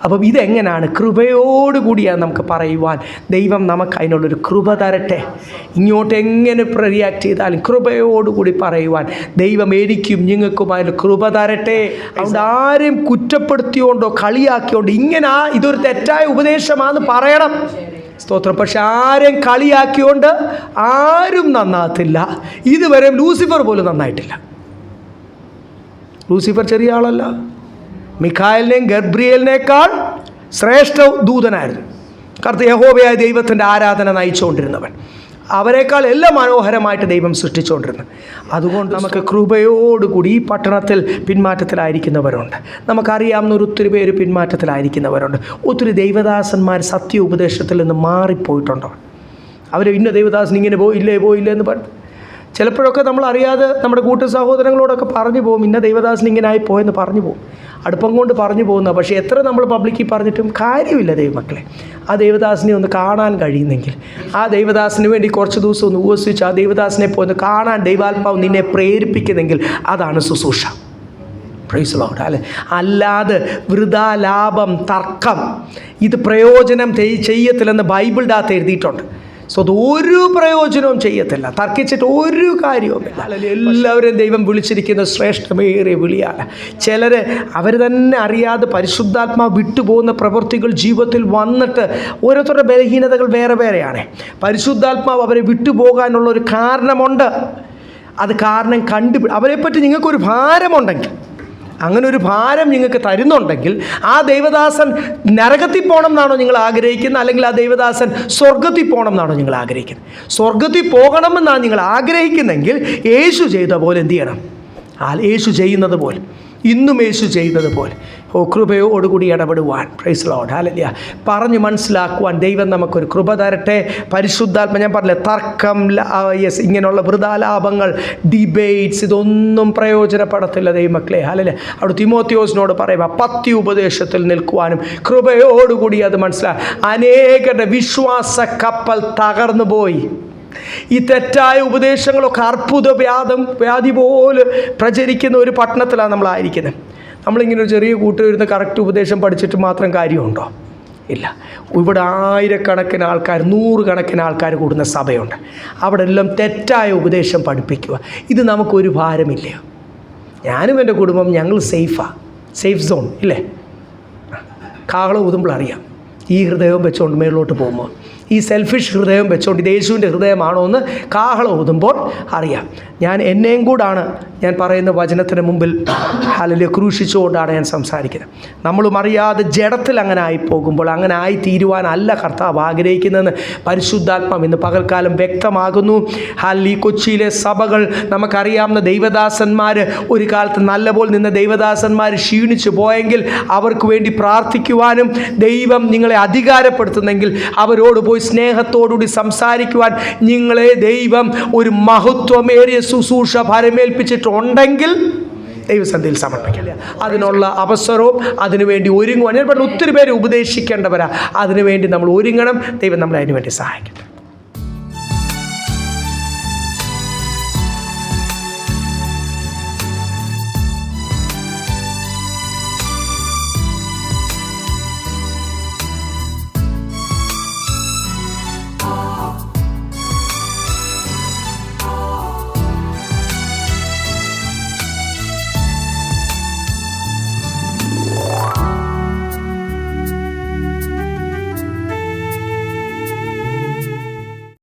അപ്പം ഇതെങ്ങനെയാണ്? കൃപയോടുകൂടിയാണ് നമുക്ക് പറയുവാൻ. ദൈവം നമുക്ക് അതിനുള്ളൊരു കൃപ തരട്ടെ. ഇങ്ങോട്ട് എങ്ങനെ റിയാക്ട് ചെയ്താലും കൃപയോടുകൂടി പറയുവാൻ ദൈവം എനിക്കും നിങ്ങൾക്കും അതിന് കൃപ തരട്ടെ. അതുകൊണ്ട് ആരെയും കുറ്റപ്പെടുത്തിയോണ്ടോ കളിയാക്കിയോണ്ടോ ഇങ്ങനെ ഇതൊരു തെറ്റായ ഉപദേശമാണെന്ന് പറയണം. സ്തോത്രം. പക്ഷെ ആരെയും കളിയാക്കിയോണ്ട് ആരും നന്നാകത്തില്ല. ഇതുവരെ ലൂസിഫർ പോലും നന്നായിട്ടില്ല. ലൂസിഫർ ചെറിയ ആളല്ല, മിഖായേലിനെയും ഗബ്രിയേലിനേക്കാൾ ശ്രേഷ്ഠ ദൂതനായിരുന്നു. യഹോവയായ ദൈവത്തിൻ്റെ ആരാധന നയിച്ചുകൊണ്ടിരുന്നവൻ. അവരെക്കാൾ എല്ലാം മനോഹരമായിട്ട് ദൈവം സൃഷ്ടിച്ചുകൊണ്ടിരുന്നു. അതുകൊണ്ട് നമുക്ക് കൃപയോടുകൂടി ഈ പട്ടണത്തിൽ പിന്മാറ്റത്തിലായിരിക്കുന്നവരുണ്ട്. നമുക്കറിയാവുന്ന ഒത്തിരി പേര് പിന്മാറ്റത്തിലായിരിക്കുന്നവരുണ്ട്. ഒത്തിരി ദൈവദാസന്മാർ സത്യ ഉപദേശത്തിൽ നിന്ന് മാറിപ്പോയിട്ടുണ്ടോ? അവർ ഇന്ന ദൈവദാസൻ ഇങ്ങനെ പോയില്ലേ എന്ന് പറഞ്ഞു. ചിലപ്പോഴൊക്കെ നമ്മൾ അറിയാതെ നമ്മുടെ സഹോദരങ്ങളോടൊക്കെ പറഞ്ഞു പോകും, ഇന്ന ദൈവദാസൻ ഇങ്ങനെ ആയി പോയെന്ന് പറഞ്ഞു പോകും. അടുപ്പം കൊണ്ട് പറഞ്ഞു പോകുന്ന. പക്ഷേ എത്ര നമ്മൾ പബ്ലിക്കിൽ പറഞ്ഞിട്ടും കാര്യമില്ല ദൈവമക്കളെ. ആ ദൈവദാസനെ ഒന്ന് കാണാൻ കഴിയുന്നെങ്കിൽ, ആ ദൈവദാസന് വേണ്ടി കുറച്ച് ദിവസം ഒന്ന് ഉപവസിച്ച് ആ ദൈവദാസനെ പോയി ഒന്ന് കാണാൻ ദൈവാത്മാവ് നിന്നെ പ്രേരിപ്പിക്കുന്നെങ്കിൽ അതാണ് ശുശ്രൂഷ. Praise Lord. അല്ലേ? അല്ലാതെ വൃഥാ ലാഭം, തർക്കം, ഇത് പ്രയോജനം ചെയ്യത്തില്ലെന്ന് ബൈബിളിൻ്റെ അകത്ത് എഴുതിയിട്ടുണ്ട്. സോ അത് ഒരു പ്രയോജനവും ചെയ്യത്തില്ല, തർക്കിച്ചിട്ട് ഒരു കാര്യവുമില്ല. എല്ലാവരും ദൈവം വിളിച്ചിരിക്കുന്ന ശ്രേഷ്ഠമേറിയ വിളിയാണ്. ചിലർ അവർ തന്നെ അറിയാതെ പരിശുദ്ധാത്മാവ് വിട്ടുപോകുന്ന പ്രവൃത്തികൾ ജീവിതത്തിൽ വന്നിട്ട് ഓരോരുത്തരുടെ ബലഹീനതകൾ വേറെ വേറെയാണ്. പരിശുദ്ധാത്മാവ് അവരെ വിട്ടുപോകാനുള്ള ഒരു കാരണമുണ്ട്. അത് കാരണം അവരെപ്പറ്റി നിങ്ങൾക്കൊരു ഭാരമുണ്ടെങ്കിൽ, അങ്ങനെ ഒരു ഭാരം നിങ്ങൾക്ക് തരുന്നുണ്ടെങ്കിൽ, ആ ദൈവദാസൻ നരകത്തിൽ പോകണം എന്നാണോ നിങ്ങൾ ആഗ്രഹിക്കുന്നത്? അല്ലെങ്കിൽ ആ ദൈവദാസൻ സ്വർഗത്തിൽ പോകണം എന്നാണോ നിങ്ങൾ ആഗ്രഹിക്കുന്നത്? സ്വർഗത്തിൽ പോകണമെന്നാണ് നിങ്ങൾ ആഗ്രഹിക്കുന്നെങ്കിൽ യേശു ചെയ്ത പോലെ എന്ത് ചെയ്യണം? യേശു ചെയ്യുന്നത് പോലെ, ഇന്നും യേശു ചെയ്യുന്നത് പോലെ കൃപയോടുകൂടി ഇടപെടുവാൻ. Praise Lord. ഹല്ലേലൂയ. പറഞ്ഞു മനസ്സിലാക്കുവാൻ ദൈവം നമുക്കൊരു കൃപ തരട്ടെ. പരിശുദ്ധാത്മ, ഞാൻ പറഞ്ഞില്ലേ, തർക്കം, ഇങ്ങനെയുള്ള വൃഥാലാഭങ്ങൾ, ഡിബേറ്റ്സ്, ഇതൊന്നും പ്രയോജനപ്പെടത്തില്ല ദൈവമക്കളെ. ഹല്ലേലൂയ. അവിടെ തിമോത്തിയോസിനോട് പറയുക, പത്യ ഉപദേശത്തിൽ നിൽക്കുവാനും കൃപയോടുകൂടി അത് മനസ്സിലാക്കുക. അനേകരുടെ വിശ്വാസ കപ്പൽ തകർന്നു പോയി. ഈ തെറ്റായ ഉപദേശങ്ങളൊക്കെ അർബുദ വ്യാധി പോലെ പ്രചരിക്കുന്ന ഒരു പട്ടണത്തിലാണ് നമ്മളായിരിക്കുന്നത്. നമ്മളിങ്ങനെ ഒരു ചെറിയ കൂട്ടുവരുന്ന കറക്റ്റ് ഉപദേശം പഠിച്ചിട്ട് മാത്രം കാര്യമുണ്ടോ? ഇല്ല. ഇവിടെ ആയിരക്കണക്കിന് ആൾക്കാർ, നൂറുകണക്കിന് ആൾക്കാർ കൂടുന്ന സഭയുണ്ട്. അവിടെ എല്ലാം തെറ്റായ ഉപദേശം പഠിപ്പിക്കുക. ഇത് നമുക്കൊരു ഭാരമില്ലയോ? ഞാനും എൻ്റെ കുടുംബം ഞങ്ങൾ സേഫ് സോൺ ഇല്ലേ? കാഹളം ഊതുമ്പോൾ അറിയാം ഈ ഹൃദയവും വെച്ചുകൊണ്ട് മേളിലോട്ട് പോകുമ്പോൾ, ഈ സെൽഫിഷ് ഹൃദയം വെച്ചുകൊണ്ട് ഇത് യേശുവിൻ്റെ ഹൃദയമാണോ എന്ന് കാഹളം ഊതുമ്പോൾ അറിയാം. ഞാൻ എന്നെയും കൂടാണ് ഞാൻ പറയുന്ന വചനത്തിന് മുമ്പിൽ ഹല്ലേലൂയ ക്രൂശിച്ചുകൊണ്ടാണ് ഞാൻ സംസാരിക്കുന്നത്. നമ്മളും അറിയാതെ ജഡത്തിൽ അങ്ങനെ ആയിപ്പോകുമ്പോൾ അങ്ങനെ ആയി തീരുവാനല്ല കർത്താവ് ആഗ്രഹിക്കുന്നതെന്ന് പരിശുദ്ധാത്മാവ് ഇന്ന് പകൽക്കാലം വ്യക്തമാകുന്നു. ഈ കൊച്ചിയിലെ സഭകൾ, നമുക്കറിയാവുന്ന ദൈവദാസന്മാർ, ഒരു കാലത്ത് നല്ലപോലെ നിന്ന ദൈവദാസന്മാർ ക്ഷീണിച്ചു പോയെങ്കിൽ അവർക്ക് വേണ്ടി പ്രാർത്ഥിക്കുവാനും ദൈവം നിങ്ങളെ അധികാരപ്പെടുത്തുന്നെങ്കിൽ അവരോട് പോയി സ്നേഹത്തോടുകൂടി സംസാരിക്കുവാൻ നിങ്ങളെ ദൈവം ഒരു മഹത്വമേറിയ ശുശ്രൂഷ ഭരമേൽപ്പിച്ചിട്ടുണ്ടെങ്കിൽ ദൈവസന്നിധിയിൽ സമർപ്പിക്കില്ല. അതിനുള്ള അവസരവും അതിനുവേണ്ടി ഒരുങ്ങുവാൻ ഞാൻ പറഞ്ഞു. ഒത്തിരി പേര് ഉപദേശിക്കേണ്ടവരാ. അതിനുവേണ്ടി നമ്മൾ ഒരുങ്ങണം. ദൈവം നമ്മളെ അതിനുവേണ്ടി സഹായിക്കട്ടെ.